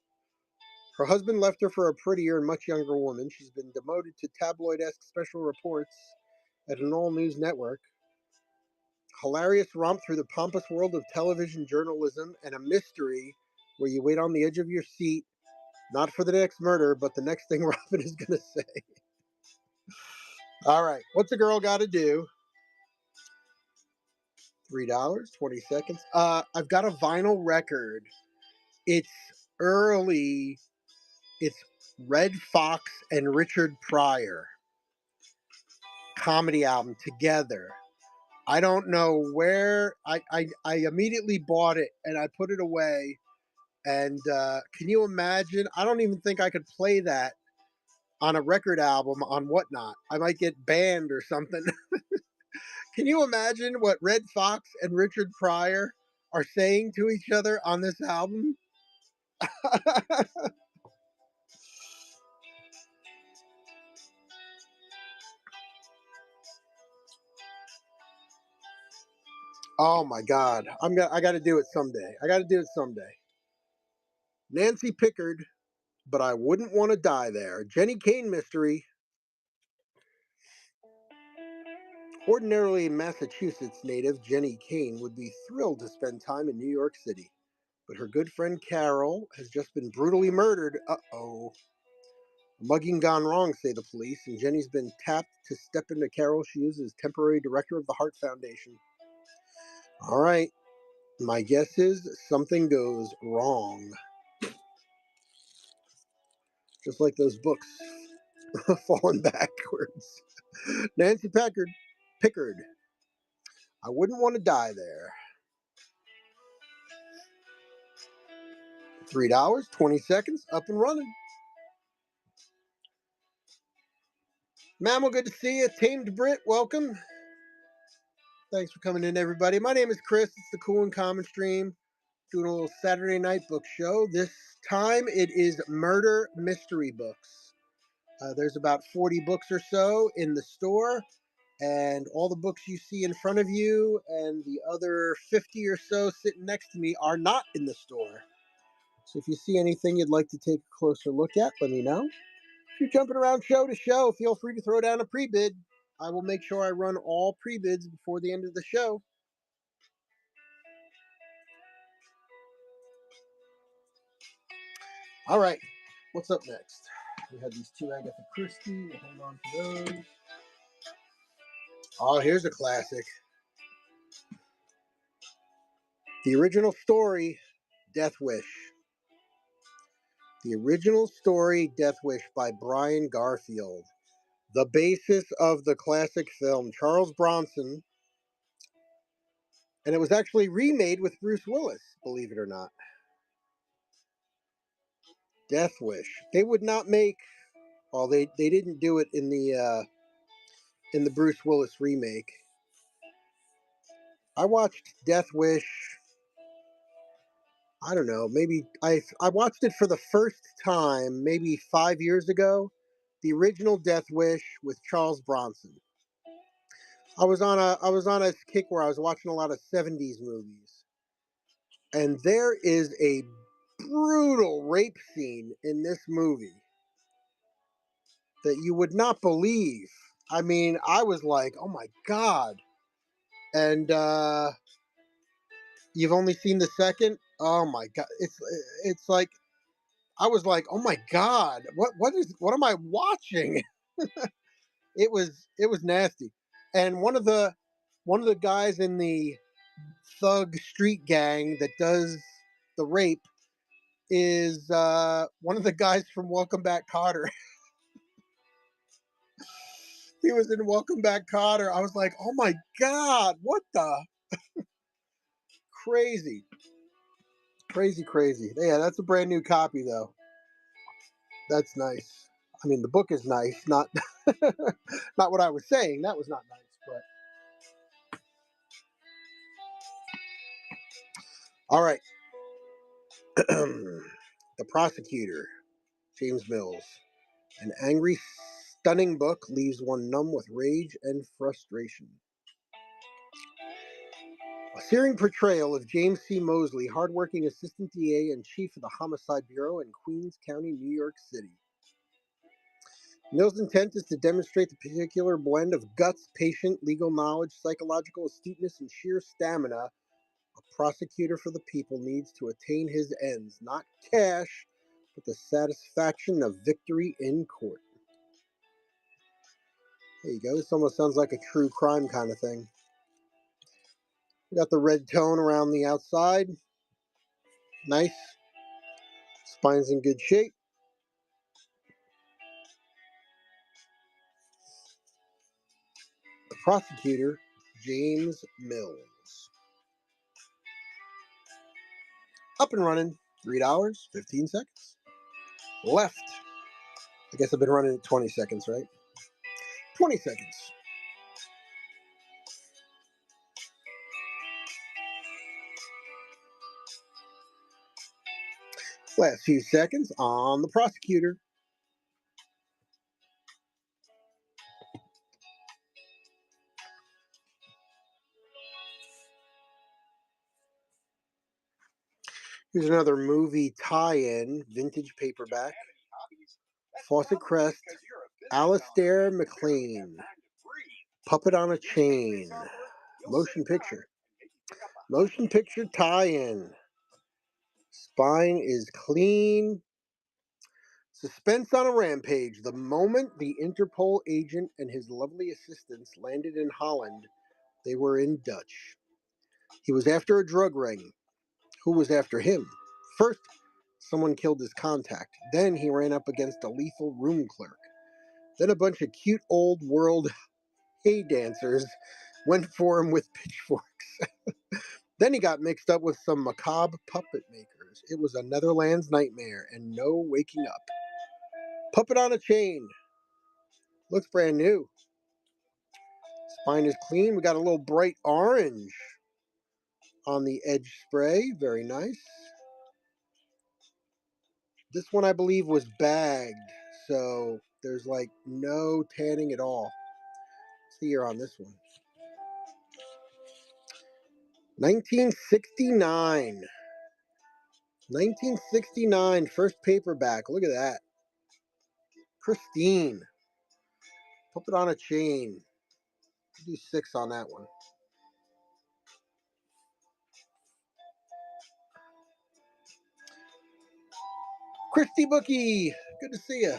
her husband left her for a prettier and much younger woman. She's been demoted to tabloid esque special reports at an all news network. Hilarious romp through the pompous world of television journalism and a mystery where you wait on the edge of your seat, not for the next murder, but the next thing Robin is going to say. All right, what's a girl got to do? $3, 20 seconds. I've got a vinyl record. It's early. It's Red Fox and Richard Pryor comedy album together. I don't know where. I immediately bought it and I put it away. And can you imagine? I don't even think I could play that on a record album on whatnot. I might get banned or something. Can you imagine what Red Fox and Richard Pryor? are saying to each other on this album. Oh my God. I gotta do it someday. I gotta do it someday. Nancy Pickard, but I wouldn't want to die there. Jenny Kane mystery. Ordinarily a Massachusetts native, Jenny Kane would be thrilled to spend time in New York City. But her good friend Carol has just been brutally murdered. Uh-oh. Mugging gone wrong, say the police, and Jenny's been tapped to step into Carol's shoes as temporary director of the Heart Foundation. All right. My guess is something goes wrong. Just like those books falling backwards. Nancy Pickard. I wouldn't want to die there. $3, 20 seconds, up and running. Mammal, good to see you. Tamed Brit, welcome. Thanks for coming in, everybody. My name is Chris. It's the Cool and Common Stream. Doing a little Saturday night book show. This time it is murder mystery books. There's about 40 books or so in the store, and all the books you see in front of you and the other 50 or so sitting next to me are not in the store. So if you see anything you'd like to take a closer look at, let me know. If you're jumping around show to show, feel free to throw down a pre-bid. I will make sure I run all pre-bids before the end of the show. All right, what's up next? We have these two Agatha Christie. We'll hold on to those. Oh, here's a classic. The original story, Death Wish. The original story, Death Wish, by Brian Garfield. The basis of the classic film, Charles Bronson. And it was actually remade with Bruce Willis, believe it or not. Death Wish. They would not make. Well, they didn't do it in the Bruce Willis remake. I watched Death Wish. I don't know. Maybe I watched it for the first time maybe 5 years ago. The original Death Wish with Charles Bronson. I was on a kick where I was watching a lot of 70s movies. And there is a brutal rape scene in this movie that you would not believe. I mean, I was like, "Oh my god." And you've only seen the second? Oh my god. It's like I was like, "Oh my god. What am I watching?" It was nasty. And one of the guys in the thug street gang that does the rape is one of the guys from Welcome Back Kotter. He was in Welcome Back Kotter. I was like, oh my god, what the crazy, crazy, crazy. Yeah, that's a brand new copy though. That's nice. I mean, the book is nice, not not what I was saying. That was not nice, but all right. The Prosecutor, James Mills. An angry, stunning book leaves one numb with rage and frustration. A searing portrayal of James C. Mosley, hardworking assistant DA and chief of the Homicide Bureau in Queens County, New York City. Mill's intent is to demonstrate the particular blend of guts, patient, legal knowledge, psychological astuteness, and sheer stamina a prosecutor for the people needs to attain his ends, not cash, but the satisfaction of victory in court. There you go. This almost sounds like a true crime kind of thing. We got the red tone around the outside. Nice. Spine's in good shape. The Prosecutor, James Mills. Up and running. $3, 15 seconds. Left. I guess I've been running at 20 seconds, right? 20 seconds. Last few seconds on the prosecutor. Here's another movie tie-in, vintage paperback. Fawcett Crest, Alistair MacLean, Puppet on a Chain, motion picture. Motion picture tie-in. Spine is clean. Suspense on a rampage. The moment the Interpol agent and his lovely assistants landed in Holland, they were in Dutch. He was after a drug ring. Who was after him? First, someone killed his contact. Then he ran up against a lethal room clerk. Then a bunch of cute old world hay dancers went for him with pitchforks. Then he got mixed up with some macabre puppet makers. It was a Netherlands nightmare and no waking up. Puppet on a Chain. Looks brand new. Spine is clean. We got a little bright orange on the edge spray. Very nice. This one I believe was bagged, so there's like no tanning at all. What's the year on this one? 1969. 1969, first paperback. Look at that. Pristine. Puppet on a Chain. Do 6 on that one. Christy Bookie, good to see you.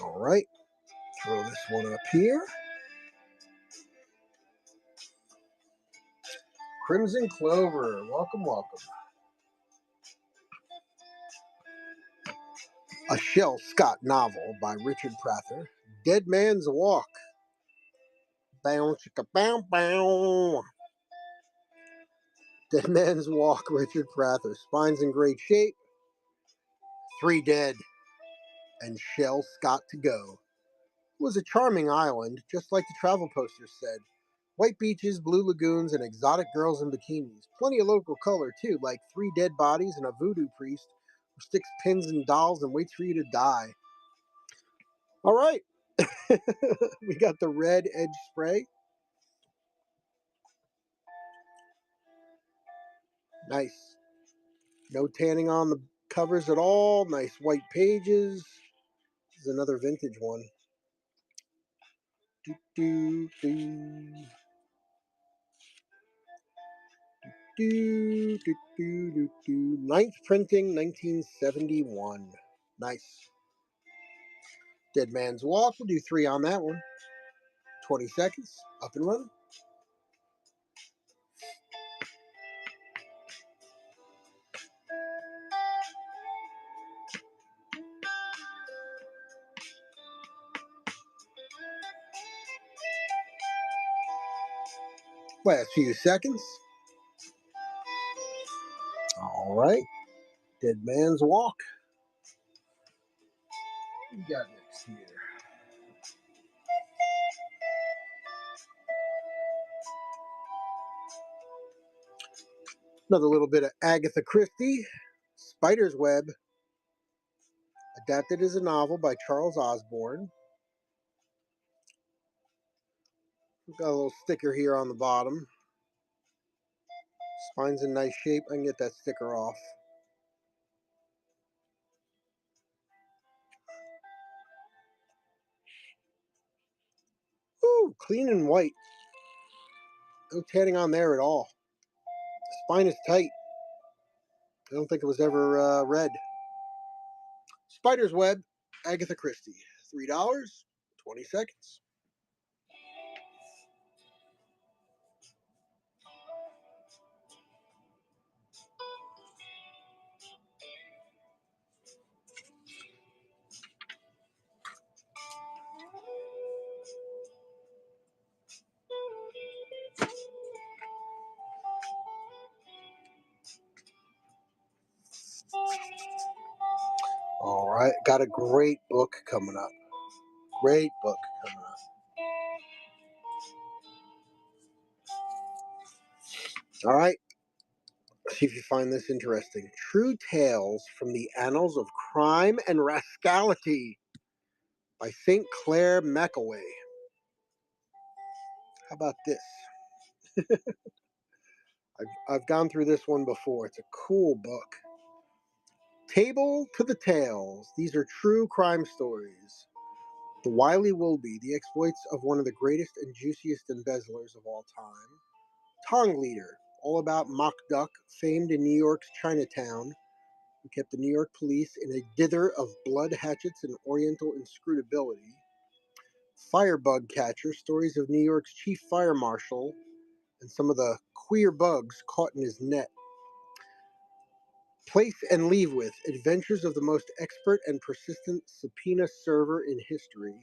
All right, throw this one up here. Crimson Clover, welcome, welcome. A Shel Scott novel by Richard Prather. Dead Man's Walk. Bow, chicka, bow, bow. Dead Man's Walk, Richard Prather. Spine's in great shape. 3 dead. And Shel Scott to go. It was a charming island, just like the travel poster said. White beaches, blue lagoons, and exotic girls in bikinis. Plenty of local color, too, like 3 dead bodies and a voodoo priest who sticks pins in dolls and waits for you to die. All right. We got the red edge spray. Nice. No tanning on the covers at all. Nice white pages. This is another vintage one. Do, do, do. Do, do, do, do, do. 9th printing, 1971. Nice. Dead Man's Walk. We'll do 3 on that one. 20 seconds. Up and running. Last few seconds. All right. Dead Man's Walk. What we got next here? Another little bit of Agatha Christie. Spider's Web. Adapted as a novel by Charles Osborne. We've got a little sticker here on the bottom. Spine's in nice shape. I can get that sticker off. Ooh, clean and white. No tanning on there at all. Spine is tight. I don't think it was ever red. Spider's Web, Agatha Christie. $3, 20 seconds. All right, got a great book coming up. Great book coming up. All right, see if you find this interesting. True Tales from the Annals of Crime and Rascality by St. Clair McAway. How about this? I've gone through this one before. It's a cool book. Table to the Tales. These are true crime stories. The Wily Willoughby, the exploits of one of the greatest and juiciest embezzlers of all time. Tongue Leader, all about Mock Duck, famed in New York's Chinatown, who kept the New York police in a dither of blood hatchets and oriental inscrutability. Firebug Catcher, stories of New York's chief fire marshal and some of the queer bugs caught in his net. Place and Leave With, adventures of the most expert and persistent subpoena server in history.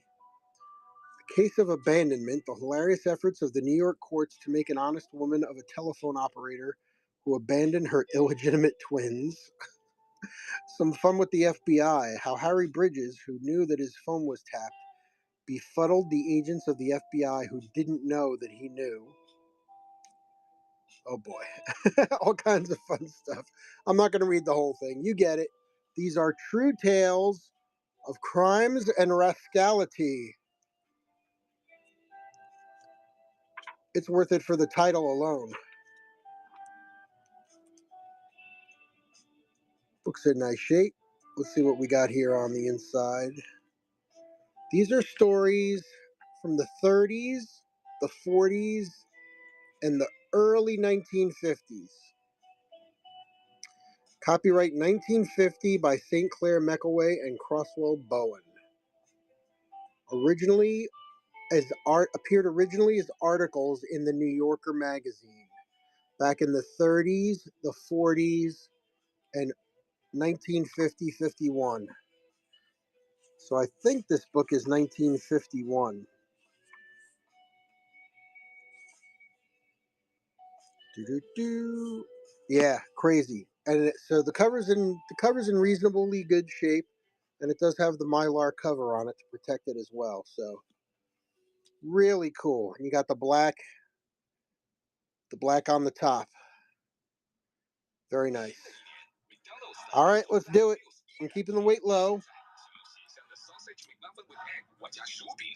The Case of Abandonment, the hilarious efforts of the New York courts to make an honest woman of a telephone operator who abandoned her illegitimate twins. Some fun with the FBI, how Harry Bridges, who knew that his phone was tapped, befuddled the agents of the FBI who didn't know that he knew. Oh boy, all kinds of fun stuff. I'm not going to read the whole thing. You get it. These are true tales of crimes and rascality. It's worth it for the title alone. Book's in nice shape. Let's see what we got here on the inside. These are stories from the 30s, the 40s, and the early 1950s. Copyright 1950 by St. Clair McAway and Croswell Bowen. Appeared originally as articles in the New Yorker magazine back in the 30s, the 40s, and 1950-51. So I think this book is 1951. Doo-doo-doo. Yeah, crazy. And so the cover's in reasonably good shape, and it does have the Mylar cover on it to protect it as well. So really cool. And you got the black on the top. Very nice. All right, let's do it. I'm keeping the weight low.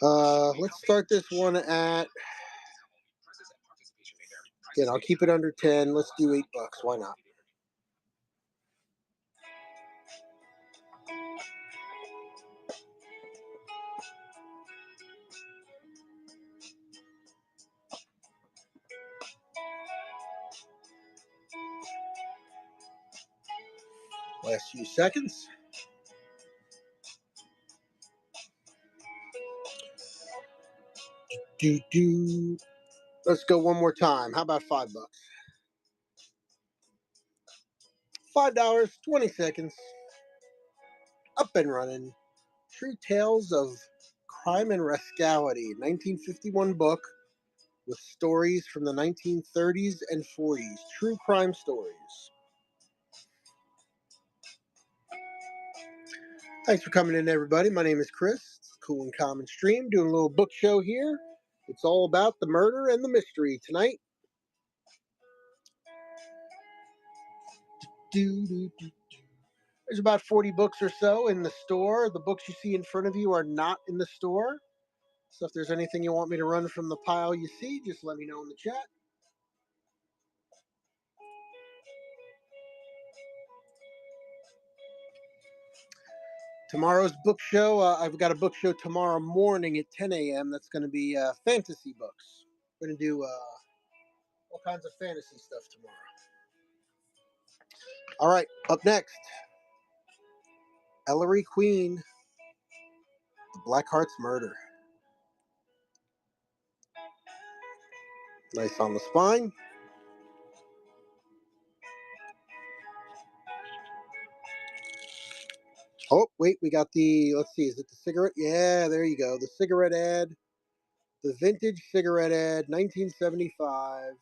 Let's start this one at. Again, I'll keep it under 10. Let's do $8. Why not? Last few seconds. Do. Let's go one more time. How about $5? $5, 20 seconds. Up and running. True Tales of Crime and Rascality, 1951 book with stories from the 1930s and 40s. True crime stories. Thanks for coming in, everybody. My name is Chris. It's Cool and Common Stream, doing a little book show here. It's all about the murder and the mystery tonight. There's about 40 books or so in the store. The books you see in front of you are not in the store. So if there's anything you want me to run from the pile you see, just let me know in the chat. Tomorrow's book show, I've got a book show tomorrow morning at 10 a.m. That's going to be fantasy books. We're going to do all kinds of fantasy stuff tomorrow. All right, up next, Ellery Queen, The Black Heart's Murder. Nice on the spine. Oh, wait, we got let's see, is it the cigarette? Yeah, there you go. The cigarette ad. The vintage cigarette ad, 1975,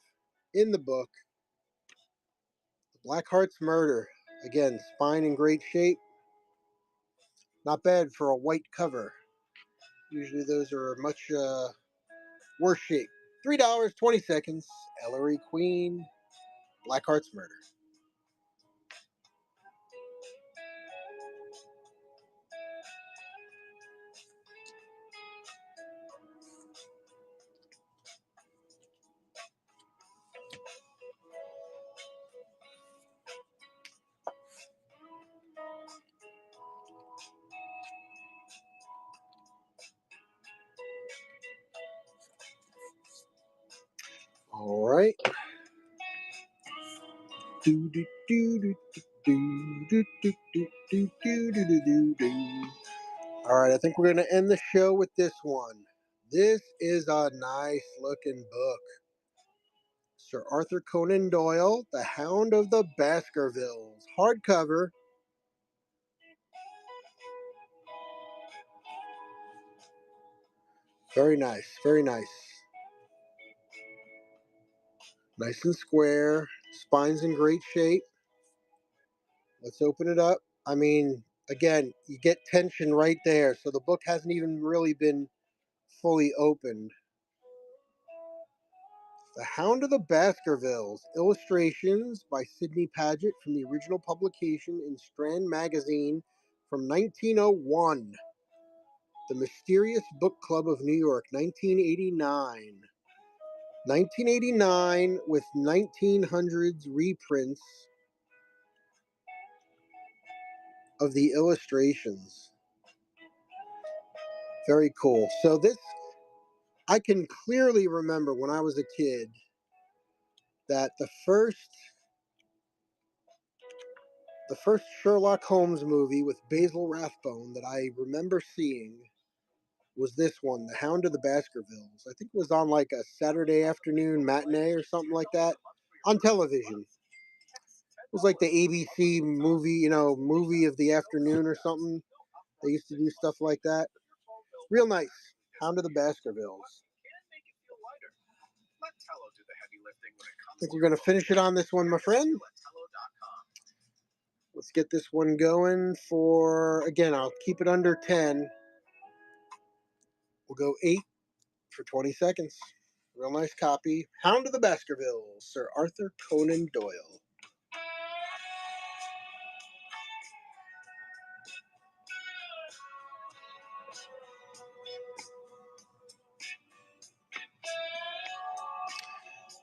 in the book. The Black Heart's Murder. Again, spine in great shape. Not bad for a white cover. Usually those are much worse shape. $3, 20 seconds. Ellery Queen, Blackheart's Murder. All right. Do do do do do do do do do do do do do. All right, I think we're gonna end the show with this one. This is a nice looking book. Sir Arthur Conan Doyle, The Hound of the Baskervilles, hardcover. Very nice, very nice. Nice and square. Spine's in great shape. Let's open it up. I mean, again, you get tension right there. So the book hasn't even really been fully opened. The Hound of the Baskervilles. Illustrations by Sidney Paget from the original publication in Strand Magazine from 1901. The Mysterious Book Club of New York, 1989. 1989 with 1900s reprints of the illustrations. Very cool. So this, I can clearly remember when I was a kid that the first Sherlock Holmes movie with Basil Rathbone that I remember seeing was this one, The Hound of the Baskervilles. I think it was on like a Saturday afternoon matinee or something like that on television. It was like the ABC movie, movie of the afternoon or something. They used to do stuff like that. Real nice. Hound of the Baskervilles. I think we're going to finish it on this one, my friend. Let's get this one going for, again, I'll keep it under 10. We'll go 8 for 20 seconds. Real nice copy. Hound of the Baskervilles, Sir Arthur Conan Doyle.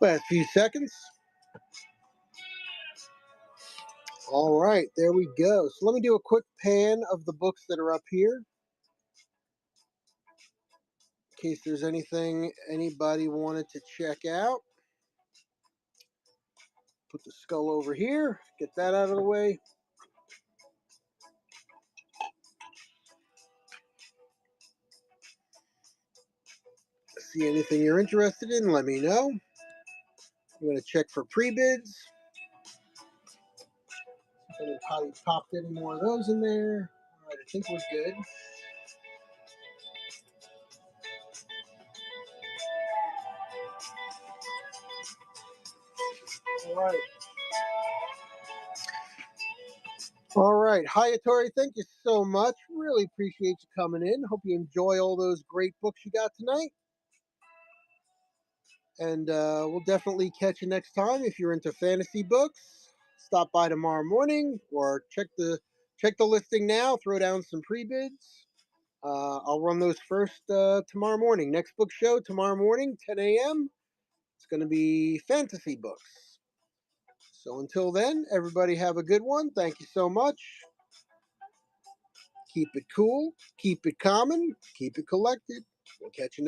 Last few seconds. All right, there we go. So let me do a quick pan of the books that are up here, in case there's anything anybody wanted to check out. Put the skull over here, get that out of the way. See anything you're interested in, let me know. I'm going to check for pre-bids. If anybody popped any more of those in there. All right, I think we're good. All right. All right. Hayatori, thank you so much. Really appreciate you coming in. Hope you enjoy all those great books you got tonight. And we'll definitely catch you next time. If you're into fantasy books, stop by tomorrow morning or check the listing now. Throw down some pre-bids. I'll run those first tomorrow morning. Next book show tomorrow morning, 10 a.m. It's going to be fantasy books. So until then, everybody have a good one. Thank you so much. Keep it cool, keep it common, keep it collected. We'll catch you next